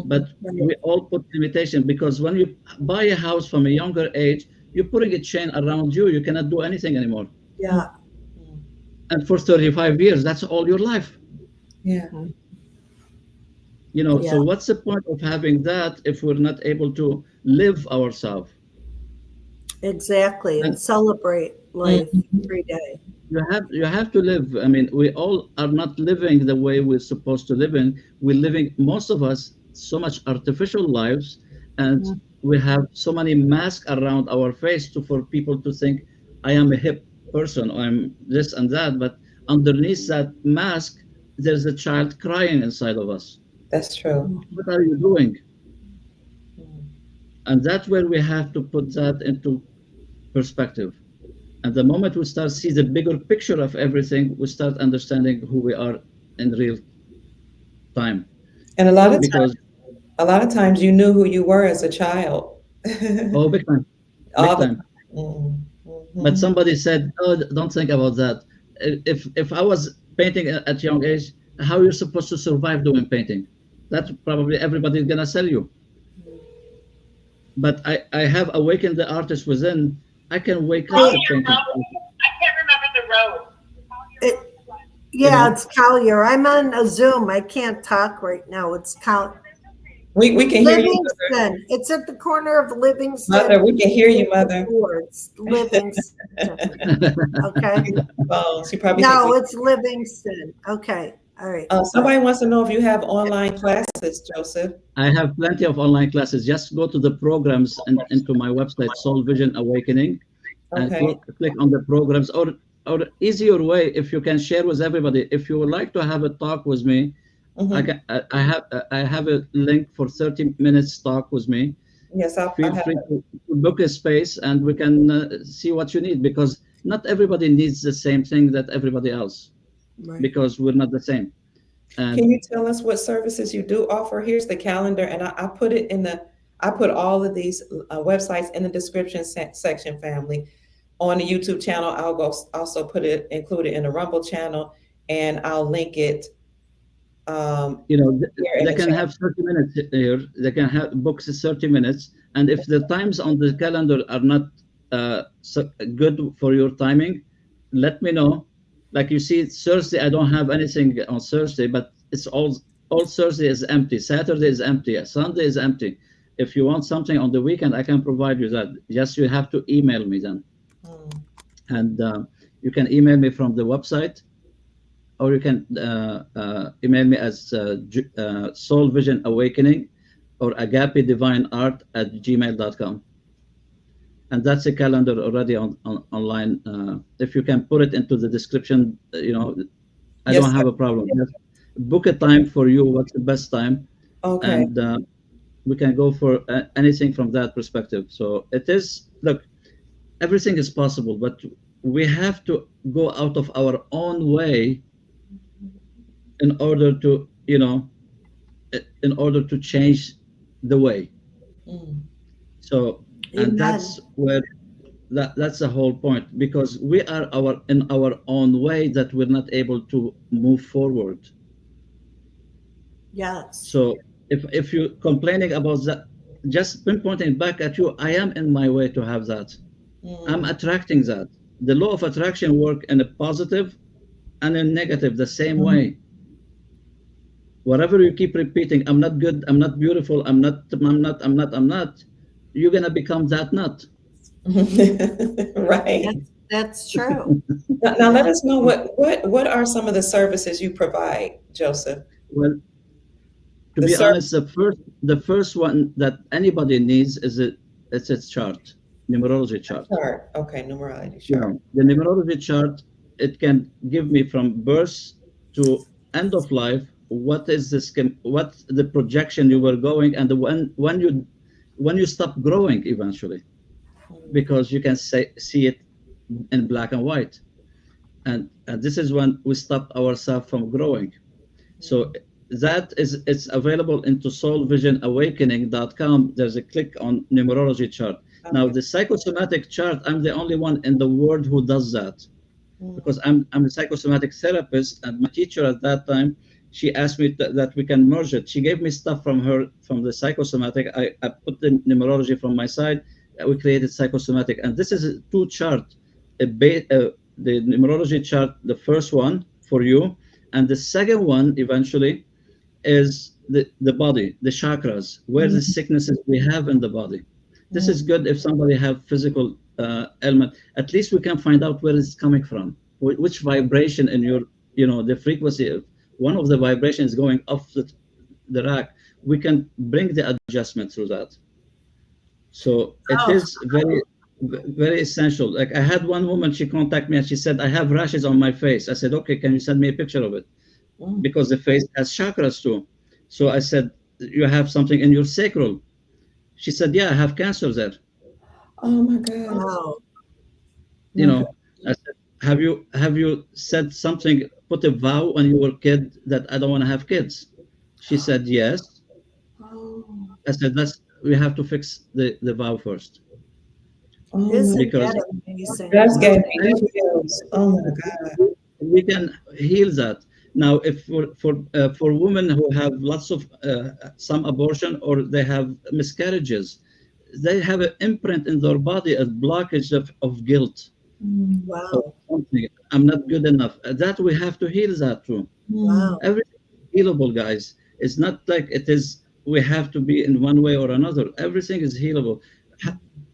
But Right. we all put limitation, because when you buy a house from a younger age, you're putting a chain around you. You cannot do anything anymore. Yeah. And for 35 years, that's all your life. yeah. Yeah. So what's the point of having that if we're not able to live ourselves? Exactly. And And celebrate life Mhm. every day. you have to live. I mean, we all are not living the way we're supposed to live in. We're living, most of us, so much artificial lives, and Mhm. we have so many masks around our face for people to think I am a hip person, or I'm this and that. But underneath that mask, there's a child crying inside of us. That's true. What are you doing? Mm. And that's where we have to put that into perspective. And the moment we start see the bigger picture of everything, we start understanding who we are in real time. And Because a lot of times you knew who you were as a child. oh, big time, All big the time. time. Mm, But mhm. somebody said, "Oh, don't think about that. If I was painting at young age, how you're supposed to survive doing painting? That's probably everybody's gonna sell you. But I have awakened the artist within. I can wake up Hey, the painting. I can't remember the road. it, You yeah, know, it's Collier. I'm on a Zoom. I can't talk right now. It's We can hear you, Livingston. It's at the corner of mother. Livingston We can hear you, and mother. Fords. Livingston. Okay. Phone. She probably think No, we. it's Livingston. Okay. All right. Somebody wants to know if you have online classes, Joseph. I have plenty of online classes. Just go to the programs and into my website, Soul Vision Awakening, and Okay. click on the programs. Or easier way, if you can share with everybody. If you would like to have a talk with me, Hmm. I have a link for 30 minutes talk with me. Yes, I Feel have. free to book a space, and we can see what you need, because not everybody needs the same thing that everybody else, Right. because we're not the same. And Can you tell us what services you do offer? Here's the calendar, and I put it in the. I put all of these websites in the description section, family. On the YouTube channel, I'll go also include it in the Rumble channel, and I'll link it here in they the can chat. have 30 minutes here. They can have books 30 minutes, and if the times on the calendar are not good for your timing, let me know. Like you see, Thursday I don't have anything on Thursday, but it's all Thursday is empty. Saturday is empty. Sunday is empty. If you want something on the weekend, I can provide you that. Just you have to email me then, Mm. and you can email me from the website, or you can email me as Soul Vision Awakening or Agape Divine Art at gmail.com. And that's a calendar already online. If you can put it into the description, I Yes, don't sir. have a problem. Just book a time for you. What's the best time? Okay. And we can go for anything from that perspective. So it is, look, everything is possible, but we have to go out of our own way in order to change the way. Mm. So, and Amen. that's where that's the whole point, because we are in our own way that we're not able to move forward. Yes. So if you're complaining about that, just pinpointing back at you, I am in my way to have that. I'm Mm. attracting that. The law of attraction work in a positive and in negative the same Mhm. way. Whatever you keep repeating, I'm not good, I'm not beautiful, I'm not, you're gonna become that nut. Right. That's true. Now let Yeah. us know what are some of the services you provide, Joseph? Well, to The be service honest, the first one that anybody needs it's a chart, numerology chart. chart. Okay, numerology chart. The numerology chart, it can give me from birth to end of life, what is what the projection you were going, and when you stop growing eventually, because you can see it in black and white, and this is when we stop ourselves from growing. So that is, it's available into soulvisionawakening.com. There's a click on numerology chart. Now the psychosomatic chart, I'm the only one in the world who does that, because I'm a psychosomatic therapist, and my teacher at that time, she asked me that we can merge it. She gave me stuff from the psychosomatic. I put the numerology from my side. We created psychosomatic, and this is a two chart, the numerology chart, the first one for you, and the second one eventually is the body, the chakras, where the sicknesses we have in the body. This is good if somebody have physical ailment. At least we can find out where it's coming from, which vibration in your, the frequency of one of the vibrations going off the rack. We can bring the adjustment through that. So it is very, very essential. Like I had one woman, she contacted me and she said, I have rashes on my face. I said, okay, can you send me a picture of it? Because the face has chakras too. So I said, you have something in your sacral? She said, yeah, I have cancer there. Oh my God. Wow. I said, have you said something, put a vow when you were a kid that I don't want to have kids? She said, yes. I said, we have to fix the vow first. Isn't because that amazing? That's gave me chills. Oh my God. we can heal that. Now, if for women who have lots of some abortion, or they have miscarriages, they have an imprint in their body, a blockage of guilt. Wow. Of something. I'm not good enough. That we have to heal that too. Wow. Everything is healable, guys. It's not like it is. We have to be in one way or another. Everything is healable.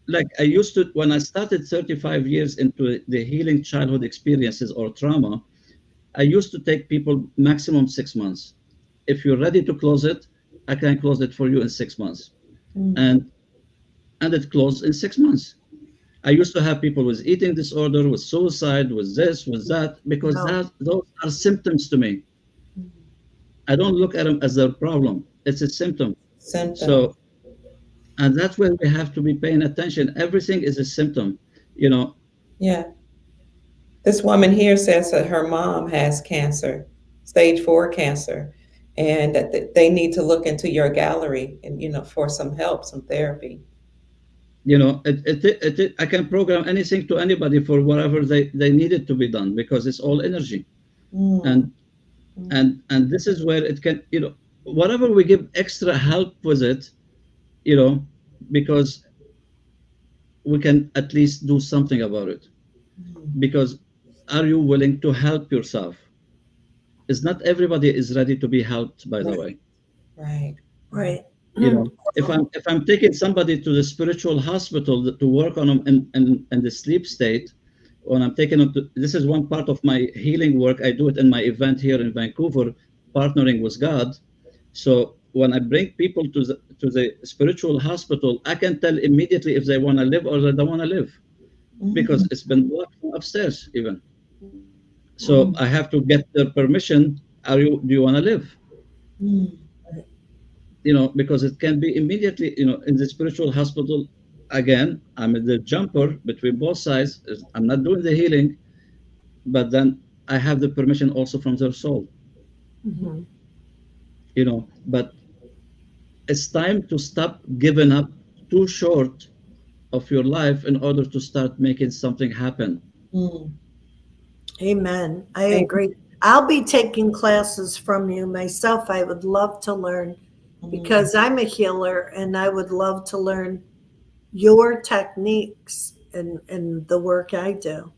Like I used to, when I started 35 years into the healing childhood experiences or trauma, I used to take people maximum 6 months. If you're ready to close it, I can close it for you in 6 months. And it closed in 6 months. I used to have people with eating disorder, with suicide, with this, with that, because those are symptoms to me. I don't look at them as their problem. It's a symptom. So, and that's where we have to be paying attention. Everything is a symptom, Yeah. This woman here says that her mom has cancer, stage 4 cancer, and that they need to look into your gallery and, for some help, some therapy. I can program anything to anybody for whatever they need it to be done, because it's all energy. And this is where it can, whatever we give extra help with it, because we can at least do something about it. Because are you willing to help yourself? It's not everybody is ready to be helped, by the way. Right. If I'm taking somebody to the spiritual hospital to work on them in the sleep state, when I'm taking them to, this is one part of my healing work. I do it in my event here in Vancouver, partnering with God. So when I bring people to the spiritual hospital, I can tell immediately if they want to live or they don't want to live, because it's been blocked from upstairs even. So I have to get their permission. Do you want to live? Because it can be immediately, in the spiritual hospital. Again, I'm the jumper between both sides. I'm not doing the healing, but then I have the permission also from their soul. But it's time to stop giving up too short of your life in order to start making something happen. Amen. I agree. I'll be taking classes from you myself. I would love to learn, because I'm a healer, and I would love to learn your techniques and the work I do.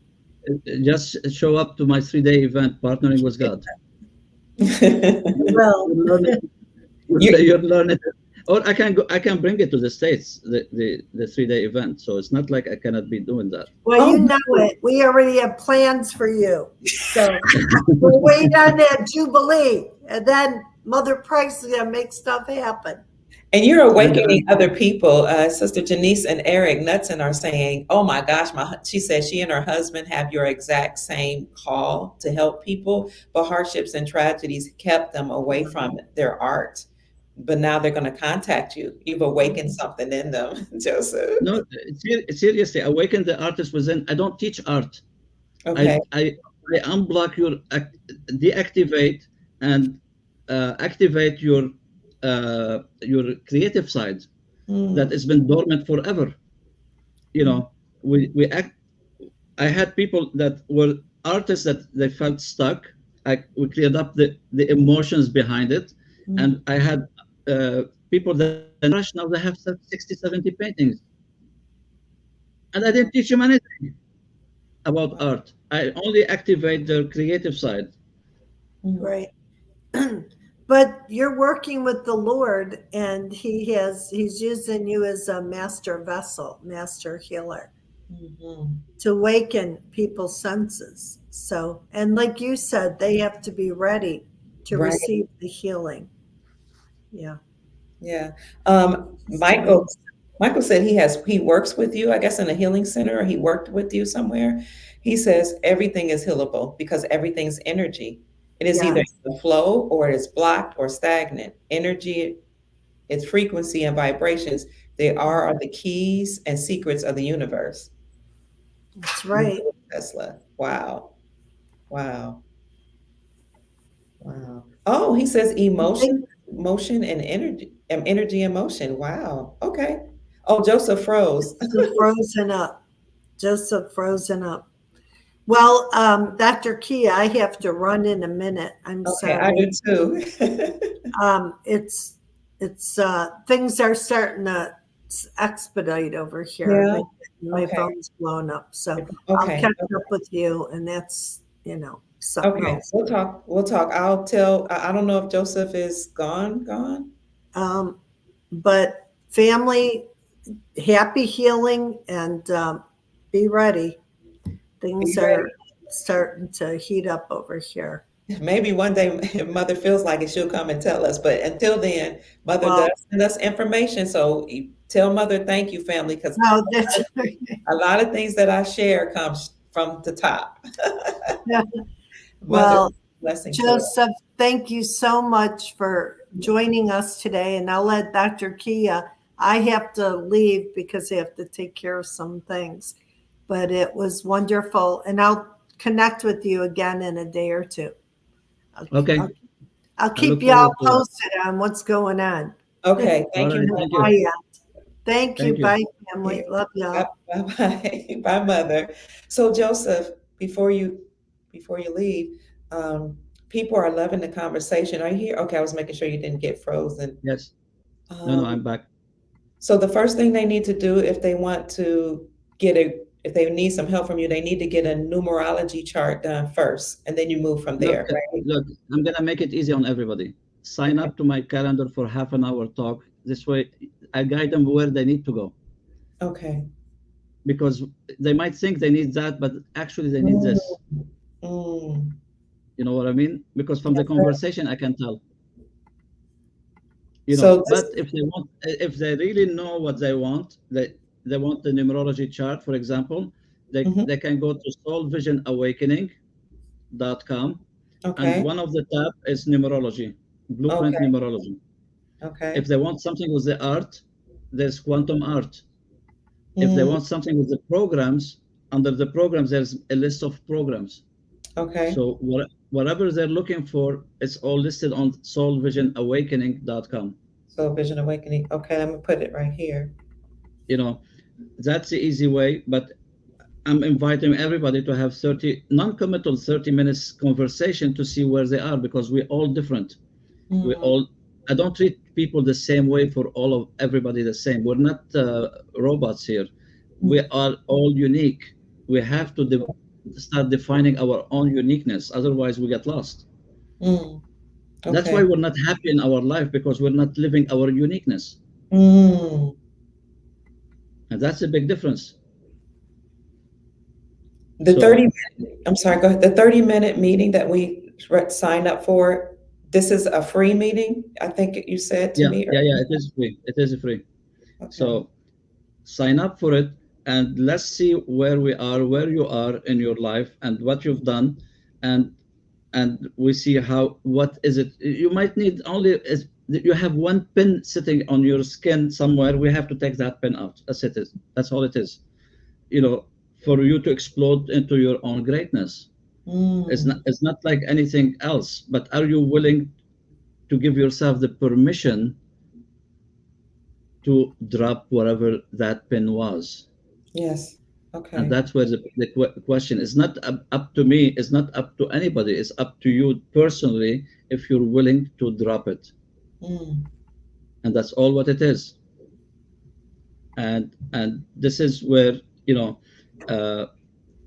Just show up to my 3-day event, Partnering with God. Well, you're learning. Or I can bring it to the States, the 3-day event. So it's not like I cannot be doing that. Well, you know it. We already have plans for you. So we'll wait on that Jubilee, and then Mother Price is going to make stuff happen. And you're And awakening other people. Sister Janice and Eric Knudsen are saying, "Oh my gosh!" She said she and her husband have your exact same call to help people, but hardships and tragedies kept them away from their art. But now they're going to contact you. You've awakened something in them, Joseph. no, seriously, awaken the artist within. I don't teach art. Okay. I unblock deactivate and activate your creative side that Mm, has been dormant forever. You mm, know, we act. I had people that were artists that they felt stuck. We cleared up the emotions behind it, mm, and I had people that rush now they have 60, 70 paintings, and I didn't teach them anything about art. I only activate their creative side. mm, Right. But you're working with the Lord, and he's using you as a master vessel, master healer, mhm. to awaken people's senses. So, and like you said, they have to be ready to Right. receive the healing. Yeah. Yeah. Just to be Michael said he works with you, I guess, in a healing center, or he worked with you somewhere. He says everything is healable because everything's energy. It is either yes. in the flow or it is blocked or stagnant. Energy, its frequency and vibrations, are the keys and secrets of the universe. That's right. Tesla. Wow. Wow. Wow. Oh, he says emotion, motion, and energy and motion. Wow. Okay. Oh, Joseph froze. Joseph frozen up. Joseph frozen up. Well, Dr. Kia, I have to run in a minute. I'm Okay, I do sorry. too. It's things are starting to expedite over here. Yeah. My Okay. phone's blown up, so I'll Okay. catch up with you, and that's something Okay. else. We'll talk. I don't know if Joseph is gone. Um, but family, happy healing, and be ready. Things Be are ready. starting to heat up over here. Maybe one day if Mother feels like it, she'll come and tell us. But until then, Mother Well, does send us information. So you tell Mother thank you, family, because no, that's a lot of things that I share comes from the top. Mother, well. blessing to us. Joseph, thank you so much for joining us today. And I'll let Dr. Kia, I have to leave because I have to take care of some things. But it was wonderful. And I'll connect with you again in a day or two. I'll, Okay, I'll, I'll I look keep you all forward to that. posted on what's going on. Okay, All thank you, right, Mother. thank you. Bye. Thank you. Thank you. Bye, family. Love Bye, y'all. bye, bye, Mother. So, Joseph, before you leave, people are loving the conversation. Are you here? Okay, I was making sure you didn't get frozen. Yes. No, Um, I'm back. so the first thing they need to do if they want to if they need some help from you, they need to get a numerology chart done first, and then you move from Look, there, right? look, I'm gonna make it easy on everybody. Sign Okay. up to my calendar for half an hour talk. This way, I guide them where they need to go Okay. because they might think they need that, but actually they need Mm, this. mm. You know what I mean? Because from the Yes, sir. conversation, I can tell. So this, But if they really know what they want, they want the numerology chart, for example, mhm, they can go to soulvisionawakening.com, and okay, one of the tab is numerology, blueprint okay, numerology. okay. If they want something with the art, there's quantum art. If they Mm, want something with the programs, under the programs, there's a list of programs. okay. So whatever they're looking for, it's all listed on soulvisionawakening.com. So Vision Awakening. Okay, let me put it right here. You know, that's the easy way, but I'm inviting everybody to have 30 non-committal 30 minutes conversation to see where they are because we're all different. We Mm, all I don't treat people the same way for all of everybody the same. We're not robots here. We mm, are all unique. We have to start defining our own uniqueness. Otherwise, we get lost. mm, That's okay. why we're not happy in our life because we're not living our uniqueness, Mm. and that's a big difference. The So 30 minute, I'm sorry, go ahead. The 30-minute meeting that we signed up for, This is a free meeting, I think you said to Yeah, me. yeah, yeah. It is free. It is free. Okay. So sign up for it, and let's see where we are, where you are in your life, and what you've done, and we see how, what is it you might need. Only is you have one pin sitting on your skin somewhere. We have to take that pin out. That's all it is. For you to explode into your own greatness. Mm, It's not like anything else, but are you willing to give yourself the permission to drop whatever that pin was? yes. And Okay. that's where the question is not up to me, it's not up to anybody, it's up to you personally, if you're willing to drop it. Mm, And that's all what it is. And this is where, uh,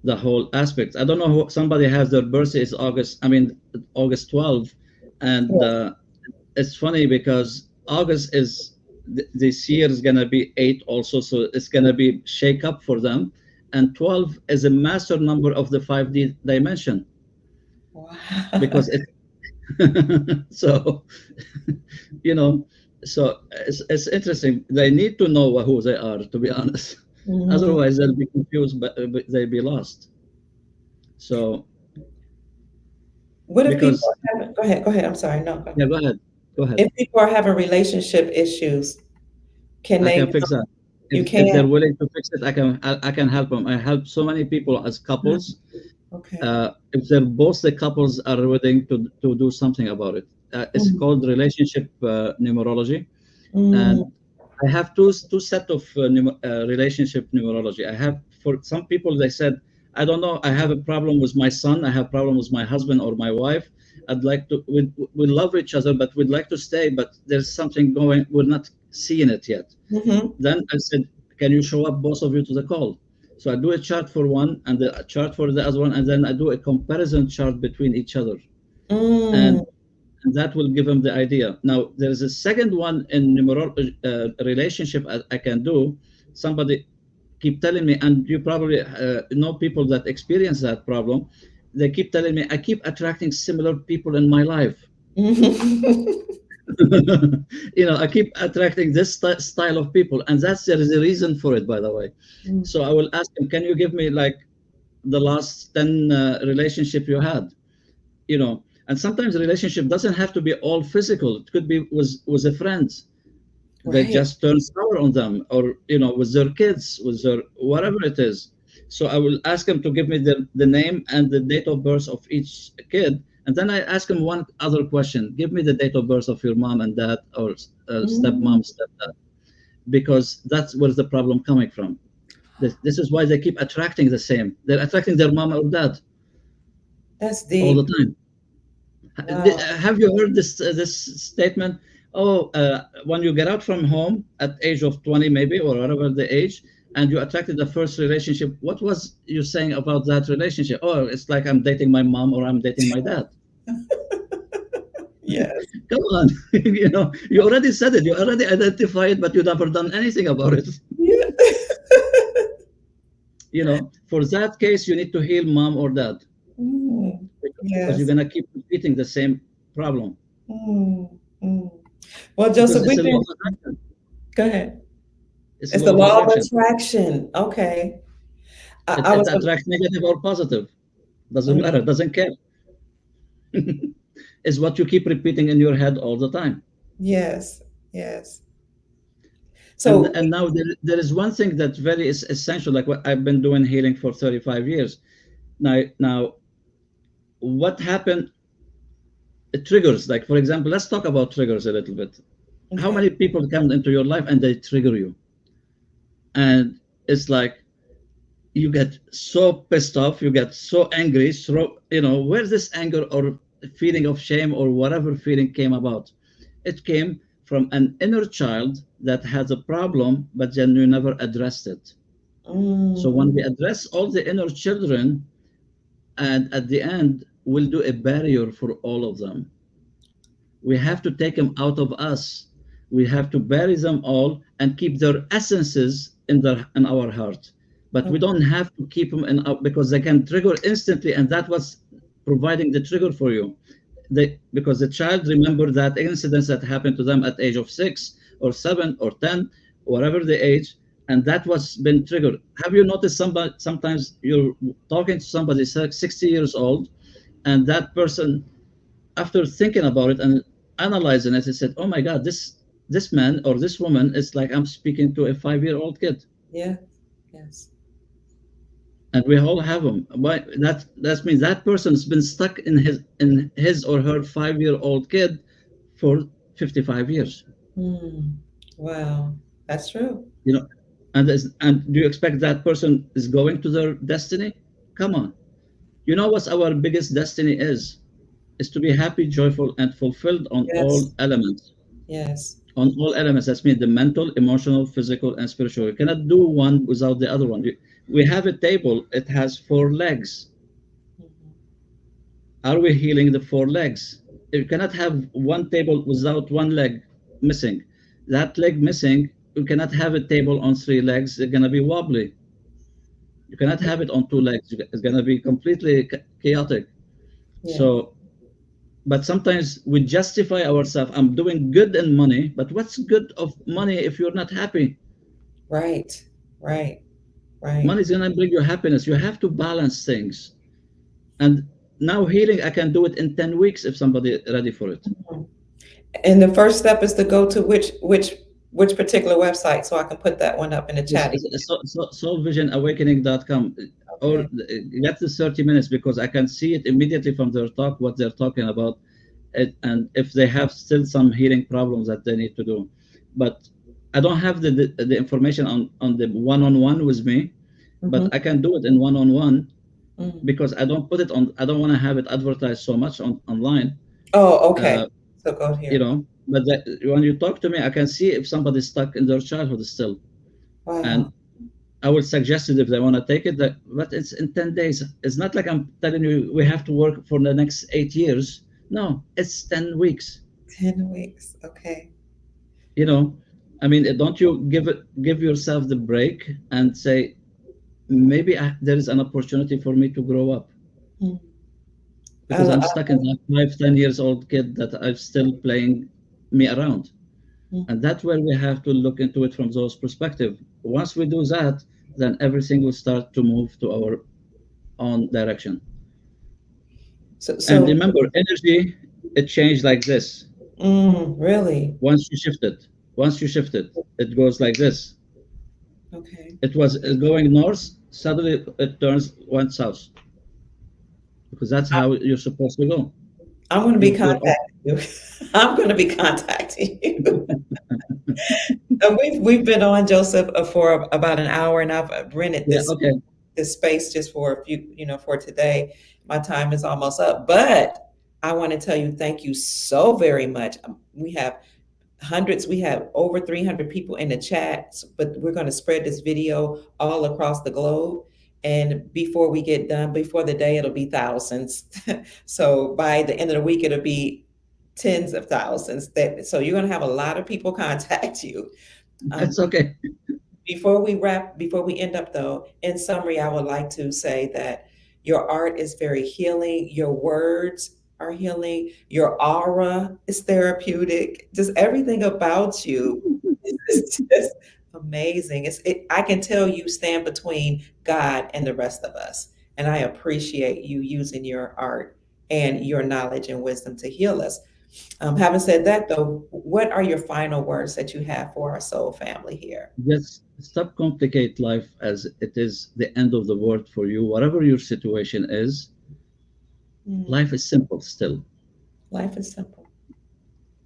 the whole aspect. I don't know who, somebody has their birthday is August 12th. And yes. it's funny because August is this year is gonna be 8 also, so it's gonna be shake up for them. And 12 is a master number of the 5D dimension, Wow. because it so you know so it's interesting. They need to know who they are, to be honest. Mhm. Otherwise they'll be confused, but they'll be lost. So What if people because are having, go ahead, go ahead. I'm sorry. No, go yeah, ahead. go ahead, go ahead. If people are having relationship issues, can I they, can fix that. you If can? they're willing to fix it, I can help them. I help so many people as couples. Okay. If they're both the couples are willing to do something about it. It's Mm, called relationship numerology. mm, And I have two set of relationship numerology. I have, for some people, they said, I don't know, I have a problem with my son, I have problem with my husband or my wife. I'd like to, we love each other, but we'd like to stay, but there's something going, we're not seeing it yet. mhm, Then I said, can you show up, both of you, to the call? So I do a chart for one and a chart for the other one, and then I do a comparison chart between each other. mm, And that will give them the idea. Now, there is a second one in numerology relationship I can do. Somebody keep telling me, and you probably know people that experience that problem. They keep telling me, I keep attracting similar people in my life. mhm. I keep attracting this style of people, and there is a reason for it, by the way. Mm, So I will ask them, can you give me like the last 10 relationship you had? And sometimes the relationship doesn't have to be all physical. It could be with a friend that Right. just turns sour on them, or with their kids, with their whatever it is. So I will ask them to give me the name and the date of birth of each kid, and then I ask them one other question: give me the date of birth of your mom and dad, or Mm, stepmom, stepdad, because that's where the problem coming from. This is why they keep attracting the same. They're attracting their mom or dad that's all the deep. time. Wow. Have you heard this statement? Oh, when you get out from home at age of 20, maybe, or whatever the age, and you attracted the first relationship, what was you saying about that relationship? Oh, it's like I'm dating my mom or I'm dating my dad. Yes. Come on, you already said it, you already identified it, but you never done anything about it. Yeah. For that case, you need to heal mom or dad, Mm, because you're yes. gonna keep repeating the same problem, Mm, mm. Well, because Joseph, it's we've a law been, of attraction. go ahead. It's a It's the law of law of attraction. attraction. Okay. It, I it was, attracts negative or positive. Doesn't mm, matter. Doesn't care. It's what you keep repeating in your head all the time. yes, yes. And So, and now there is one thing that's very essential. Like what I've been doing healing for 35 years. Now, what happened? Triggers. Like, for example, let's talk about triggers a little bit. How okay. many people come into your life and they trigger you? And it's like you get so pissed off, you get so angry. So, where this anger or feeling of shame or whatever feeling came about? It came from an inner child that has a problem, but then you never addressed it. So when Mm, we address all the inner children, and at the end, we'll do a barrier for all of them. We have to take them out of us. We have to bury them all and keep their essences in our heart. But we okay. don't have to keep them in our, because they can trigger instantly, and that was providing the trigger for you. because the child remember that incidents that happened to them at age of 6 or 7 or 10, whatever the age, and that was been triggered. Have you noticed somebody sometimes you're talking to somebody 60 years old, and that person, after thinking about it and analyzing it, he said, "Oh my God, this man or this woman is like I'm speaking to a 5-year-old kid." Yeah. Yes. And we all have them. Why that means that person's been stuck in his or her 5-year-old kid for 55 years. Hmm. Wow. That's true. You know, and do you expect that person is going to their destiny? Come on. You know what's our biggest destiny is to be happy, joyful, and fulfilled on all Yes. elements. Yes. On all elements. That's mean the mental, emotional, physical, and spiritual. You cannot do one without the other one. We have a table. It has 4 legs. Mhm. Are we healing the 4 legs? You cannot have one table without one leg missing. That leg missing, you cannot have a table on 3 legs. They're going to be wobbly. You cannot have it on 2 legs. It's going to be completely chaotic. Yeah. So, but sometimes we justify ourselves. I'm doing good in money, but what's good of money if you're not happy? Right. Right. Right. Money is going to bring you happiness. You have to balance things. And now healing, I can do it in 10 weeks if somebody ready for it. Mhm. And the first step is to go to which particular website, so I can put that one up in the Yes, chat. soulvisionawakening.com, or Okay. get the 30 minutes because I can see it immediately from their talk what they're talking about it, and if they have still some healing problems that they need to do. But I don't have the information on the one-on-one with me, but Mm-hmm. I can do it in one-on-one Mm. because I don't put it on. I don't want to have it advertised so much online. Oh, okay. Uh, So go you here. know, but when you talk to me, I can see if somebody's stuck in their childhood still, and Wow. I would suggest it if they want to take it. But it's in 10 days. It's not like I'm telling you we have to work for the next 8 years. No, it's 10 weeks. 10 weeks. Okay. You know, I mean, don't you give yourself the break and say maybe there is an opportunity for me to grow up Mm. I, because I'm I, stuck in that 5, 10 years old kid that I'm still playing me around. mm. And that's where we have to look into it from those perspective. Once we do that, then everything will start to move to our own direction. So, And so remember, energy, it changed like this. really? Once you shift it, it goes like this. Okay. It was going north, suddenly it went south because that's I, how you're supposed to go. I'm going to be You're contacting you. I'm going to be contacting you. We've been on Joseph for about an hour, and I've rented yeah, okay. this space just for a few, for today. My time is almost up, but I want to tell you thank you so very much. We have we have over 300 people in the chat, but we're going to spread this video all across the globe. And before we get done, before the day, it'll be thousands. So by the end of the week, it'll be tens of thousands. So you're going to have a lot of people contact you. Um, That's okay. before we end up though, in summary, I would like to say that your art is very healing. Your words are healing. Your aura is therapeutic. Just everything about you is just amazing. I can tell you stand between God and the rest of us. And I appreciate you using your art and your knowledge and wisdom to heal us. Having said that, though, what are your final words that you have for our soul family here? Just stop complicate life as it is the end of the world for you. Whatever your situation is, Mm, life is simple still. life is simple.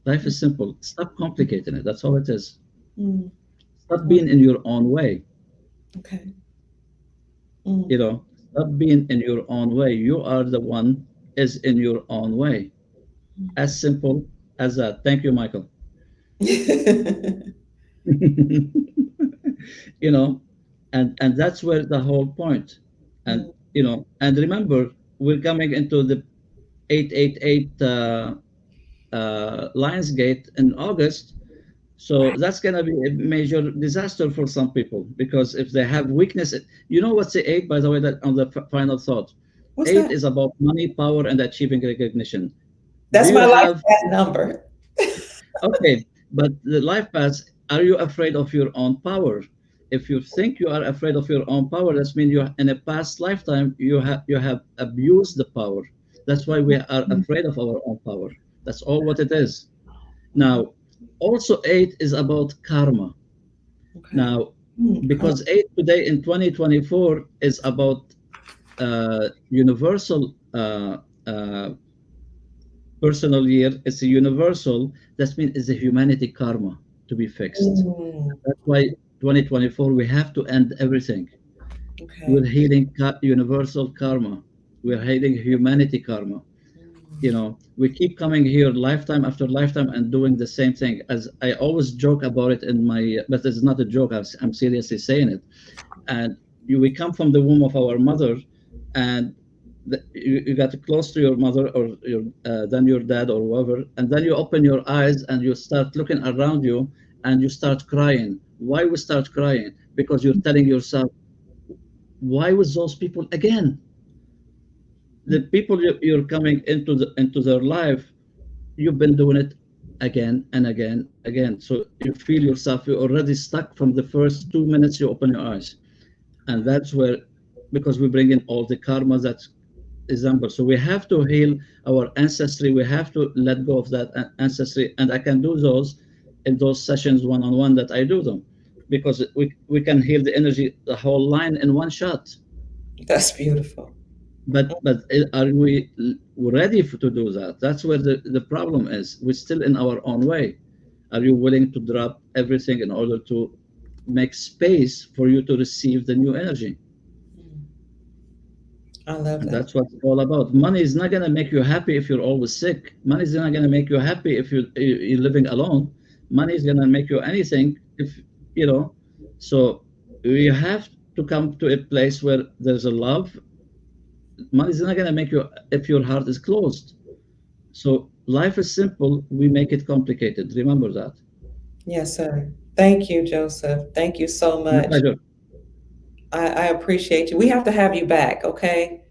Life is simple. Stop complicating it. That's all it is. Mm, Stop mm, being in your own way. okay. You Mm. know, stop being in your own way. You are the one is in your own way. As simple as that. Thank you, Michael. you know, and that's where the whole point. And Mm, and remember, we're coming into the 888 Lionsgate in August. So right. that's going to be a major disaster for some people because if they have weakness, what's the 8, by the way, that on the final thought? What's 8 that? is about money, power, and achieving recognition. Do That's you my life have path number. Okay, but the life paths, are you afraid of your own power? If you think you are afraid of your own power, that means you in a past lifetime you have abused the power. That's why we are afraid of our own power. That's all what it is. Now, also eight is about karma. Okay. Now, Come because eight today in 2024 is about universal personal year. It's a universal. That means it's a humanity karma to be fixed. on. That's why 2024 we have to end everything. We're Okay. healing universal karma. We're healing humanity karma. You Mm. know, we keep coming here lifetime after lifetime and doing the same thing. As I always joke about it in my, but it's not a joke. I'm seriously saying it. And we come from the womb of our mother, and you got close to your mother or then your dad or whoever, and then you open your eyes and you start looking around you and you start crying. Why we start crying? Because you're telling yourself, why with those people again? The people you're coming into their life, you've been doing it again and again and again. So you feel yourself, you're already stuck from the first 2 minutes you open your eyes. And that's where, because we bring in all the karma that's example. So we have to heal our ancestry. We have to let go of that ancestry. And I can do those in those sessions one-on-one that I do them, because we can heal the energy, the whole line in one shot. That's beautiful. But are we ready to do that? That's where the problem is. We're still in our own way. Are you willing to drop everything in order to make space for you to receive the new energy? Mm. I love And that. that's what it's all about. Money is not going to make you happy if you're always sick. Money is not going to make you happy if you're living alone. Money is going to make you anything if, you know. So you have to come to a place where there's a love. Money is not going to make you if your heart is closed. So life is simple. We make it complicated. Remember that. Yes, sir. Thank you, Joseph. Thank you so My much. pleasure. I appreciate you. We have to have you back, okay?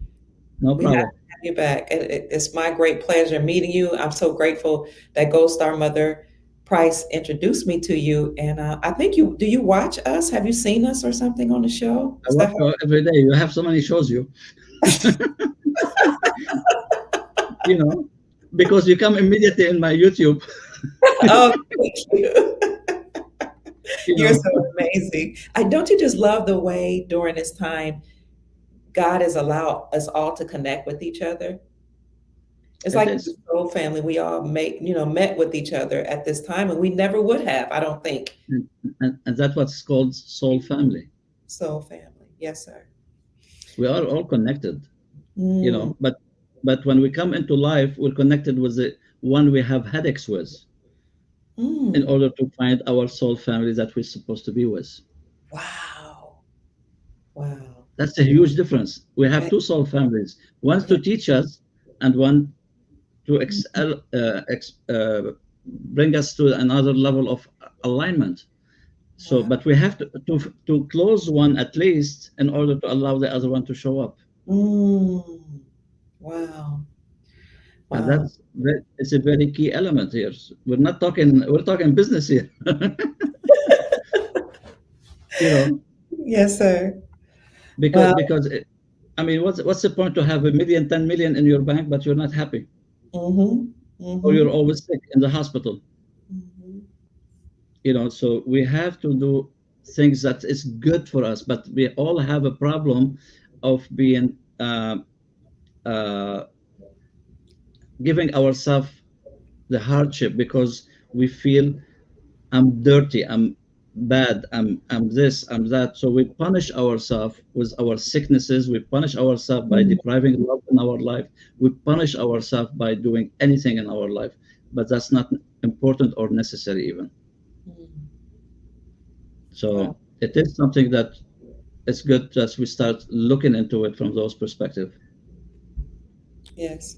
No We have problem. to have you back. It's my great pleasure meeting you. I'm so grateful that Gold Star Mother Price introduced me to you. And I think do you watch us? Have you seen us or something on the show? I Is that watch you every day. You have so many shows, you know, because you come immediately in my YouTube, Oh, thank you. you You're know. so amazing. I don't you just love the way during this time God has allowed us all to connect with each other. It's It like the is. soul family. We all met with each other at this time, and we never would have, I don't think. And that's what's called soul family. Soul family. Yes, sir. We are all connected, Mm, but when we come into life, we're connected with the one we have headaches with in mm. order to find our soul family that we're supposed to be with. Wow. Wow. That's a huge difference. We have Okay. two soul families, one Yeah. to teach us and one to Mhm. bring us to another level of alignment. So, Wow. but we have to close one at least in order to allow the other one to show up. Mm. Wow. And Wow. that is a very key element here. We're talking business here, you know, Yes, sir. because Wow. I mean, what's the point to have a million, 10 million in your bank, but you're not happy, Mm-hmm. or you're Mm-hmm. always sick in the hospital, Mm-hmm. So we have to do things that is good for us, but we all have a problem of being uh, giving ourselves the hardship because we feel I'm dirty, I'm bad, I'm this, I'm that. So we punish ourselves with our sicknesses. We punish ourselves by depriving love in our life. We punish ourselves by doing anything in our life, but that's not important or necessary even. Mm-hmm. Wow. So it is something that it's good as we start looking into it from those perspective. Yes.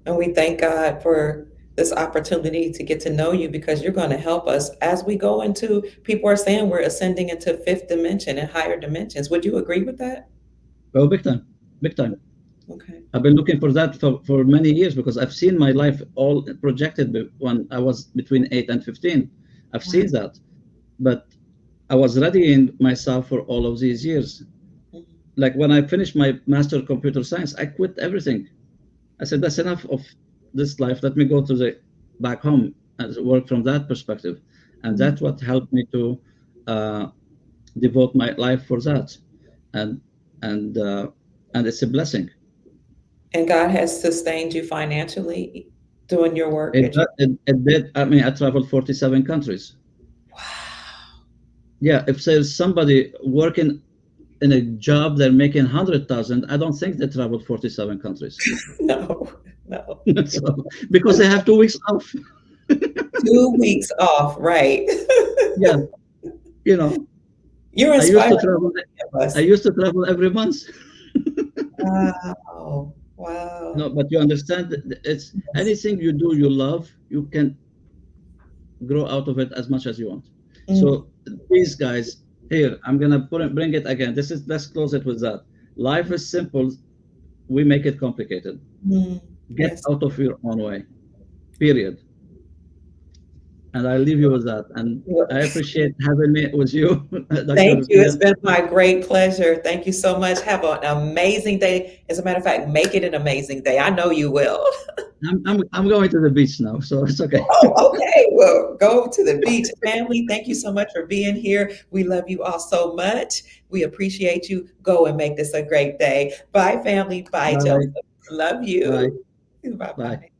And we thank God for this opportunity to get to know you because you're going to help us as we go into, people are saying we're ascending into fifth dimension and higher dimensions. Would you agree with that? Oh, big time, big time. Okay. I've been looking for that for many years because I've seen my life all projected when I was between 8 and 15. I've seen that, but I was readying myself for all of these years. Mhm. Like when I finished my master of computer science, I quit everything. I said, that's enough of this life. Let me go to the back home and work from that perspective. And that's what helped me to devote my life for that. And and and it's a blessing. And God has sustained you financially doing your work It, at your. it did. I mean, I traveled 47 countries. Wow. Yeah, if there's somebody working in a job they're making 100,000, I don't think they traveled 47 countries. No, no. So, because they have 2 weeks off. 2 weeks off, right? Yeah, you know, You're I used to inspiring travel. I us. used to travel every month. Wow. Wow. No, but you understand that it's Yes. anything you do you love, you can grow out of it as much as you want. Mm, So these guys here, I'm gonna bring it again. Let's close it with that. Life is simple. We make it complicated. mm, Get yes. out of your own way. Period. And I leave you with that. And Well, I appreciate having me with you, thank Dr. you. It's Ian. been my great pleasure. Thank you so much. Have an amazing day. As a matter of fact, make it an amazing day. I know you will. I'm going to the beach now, so it's okay. Oh, okay. Well, go to the beach. Family, thank you so much for being here. We love you all so much. We appreciate you. Go and make this a great day. Bye, family. Bye, Bye. Joseph. Love Bye. you. Bye Bye. bye.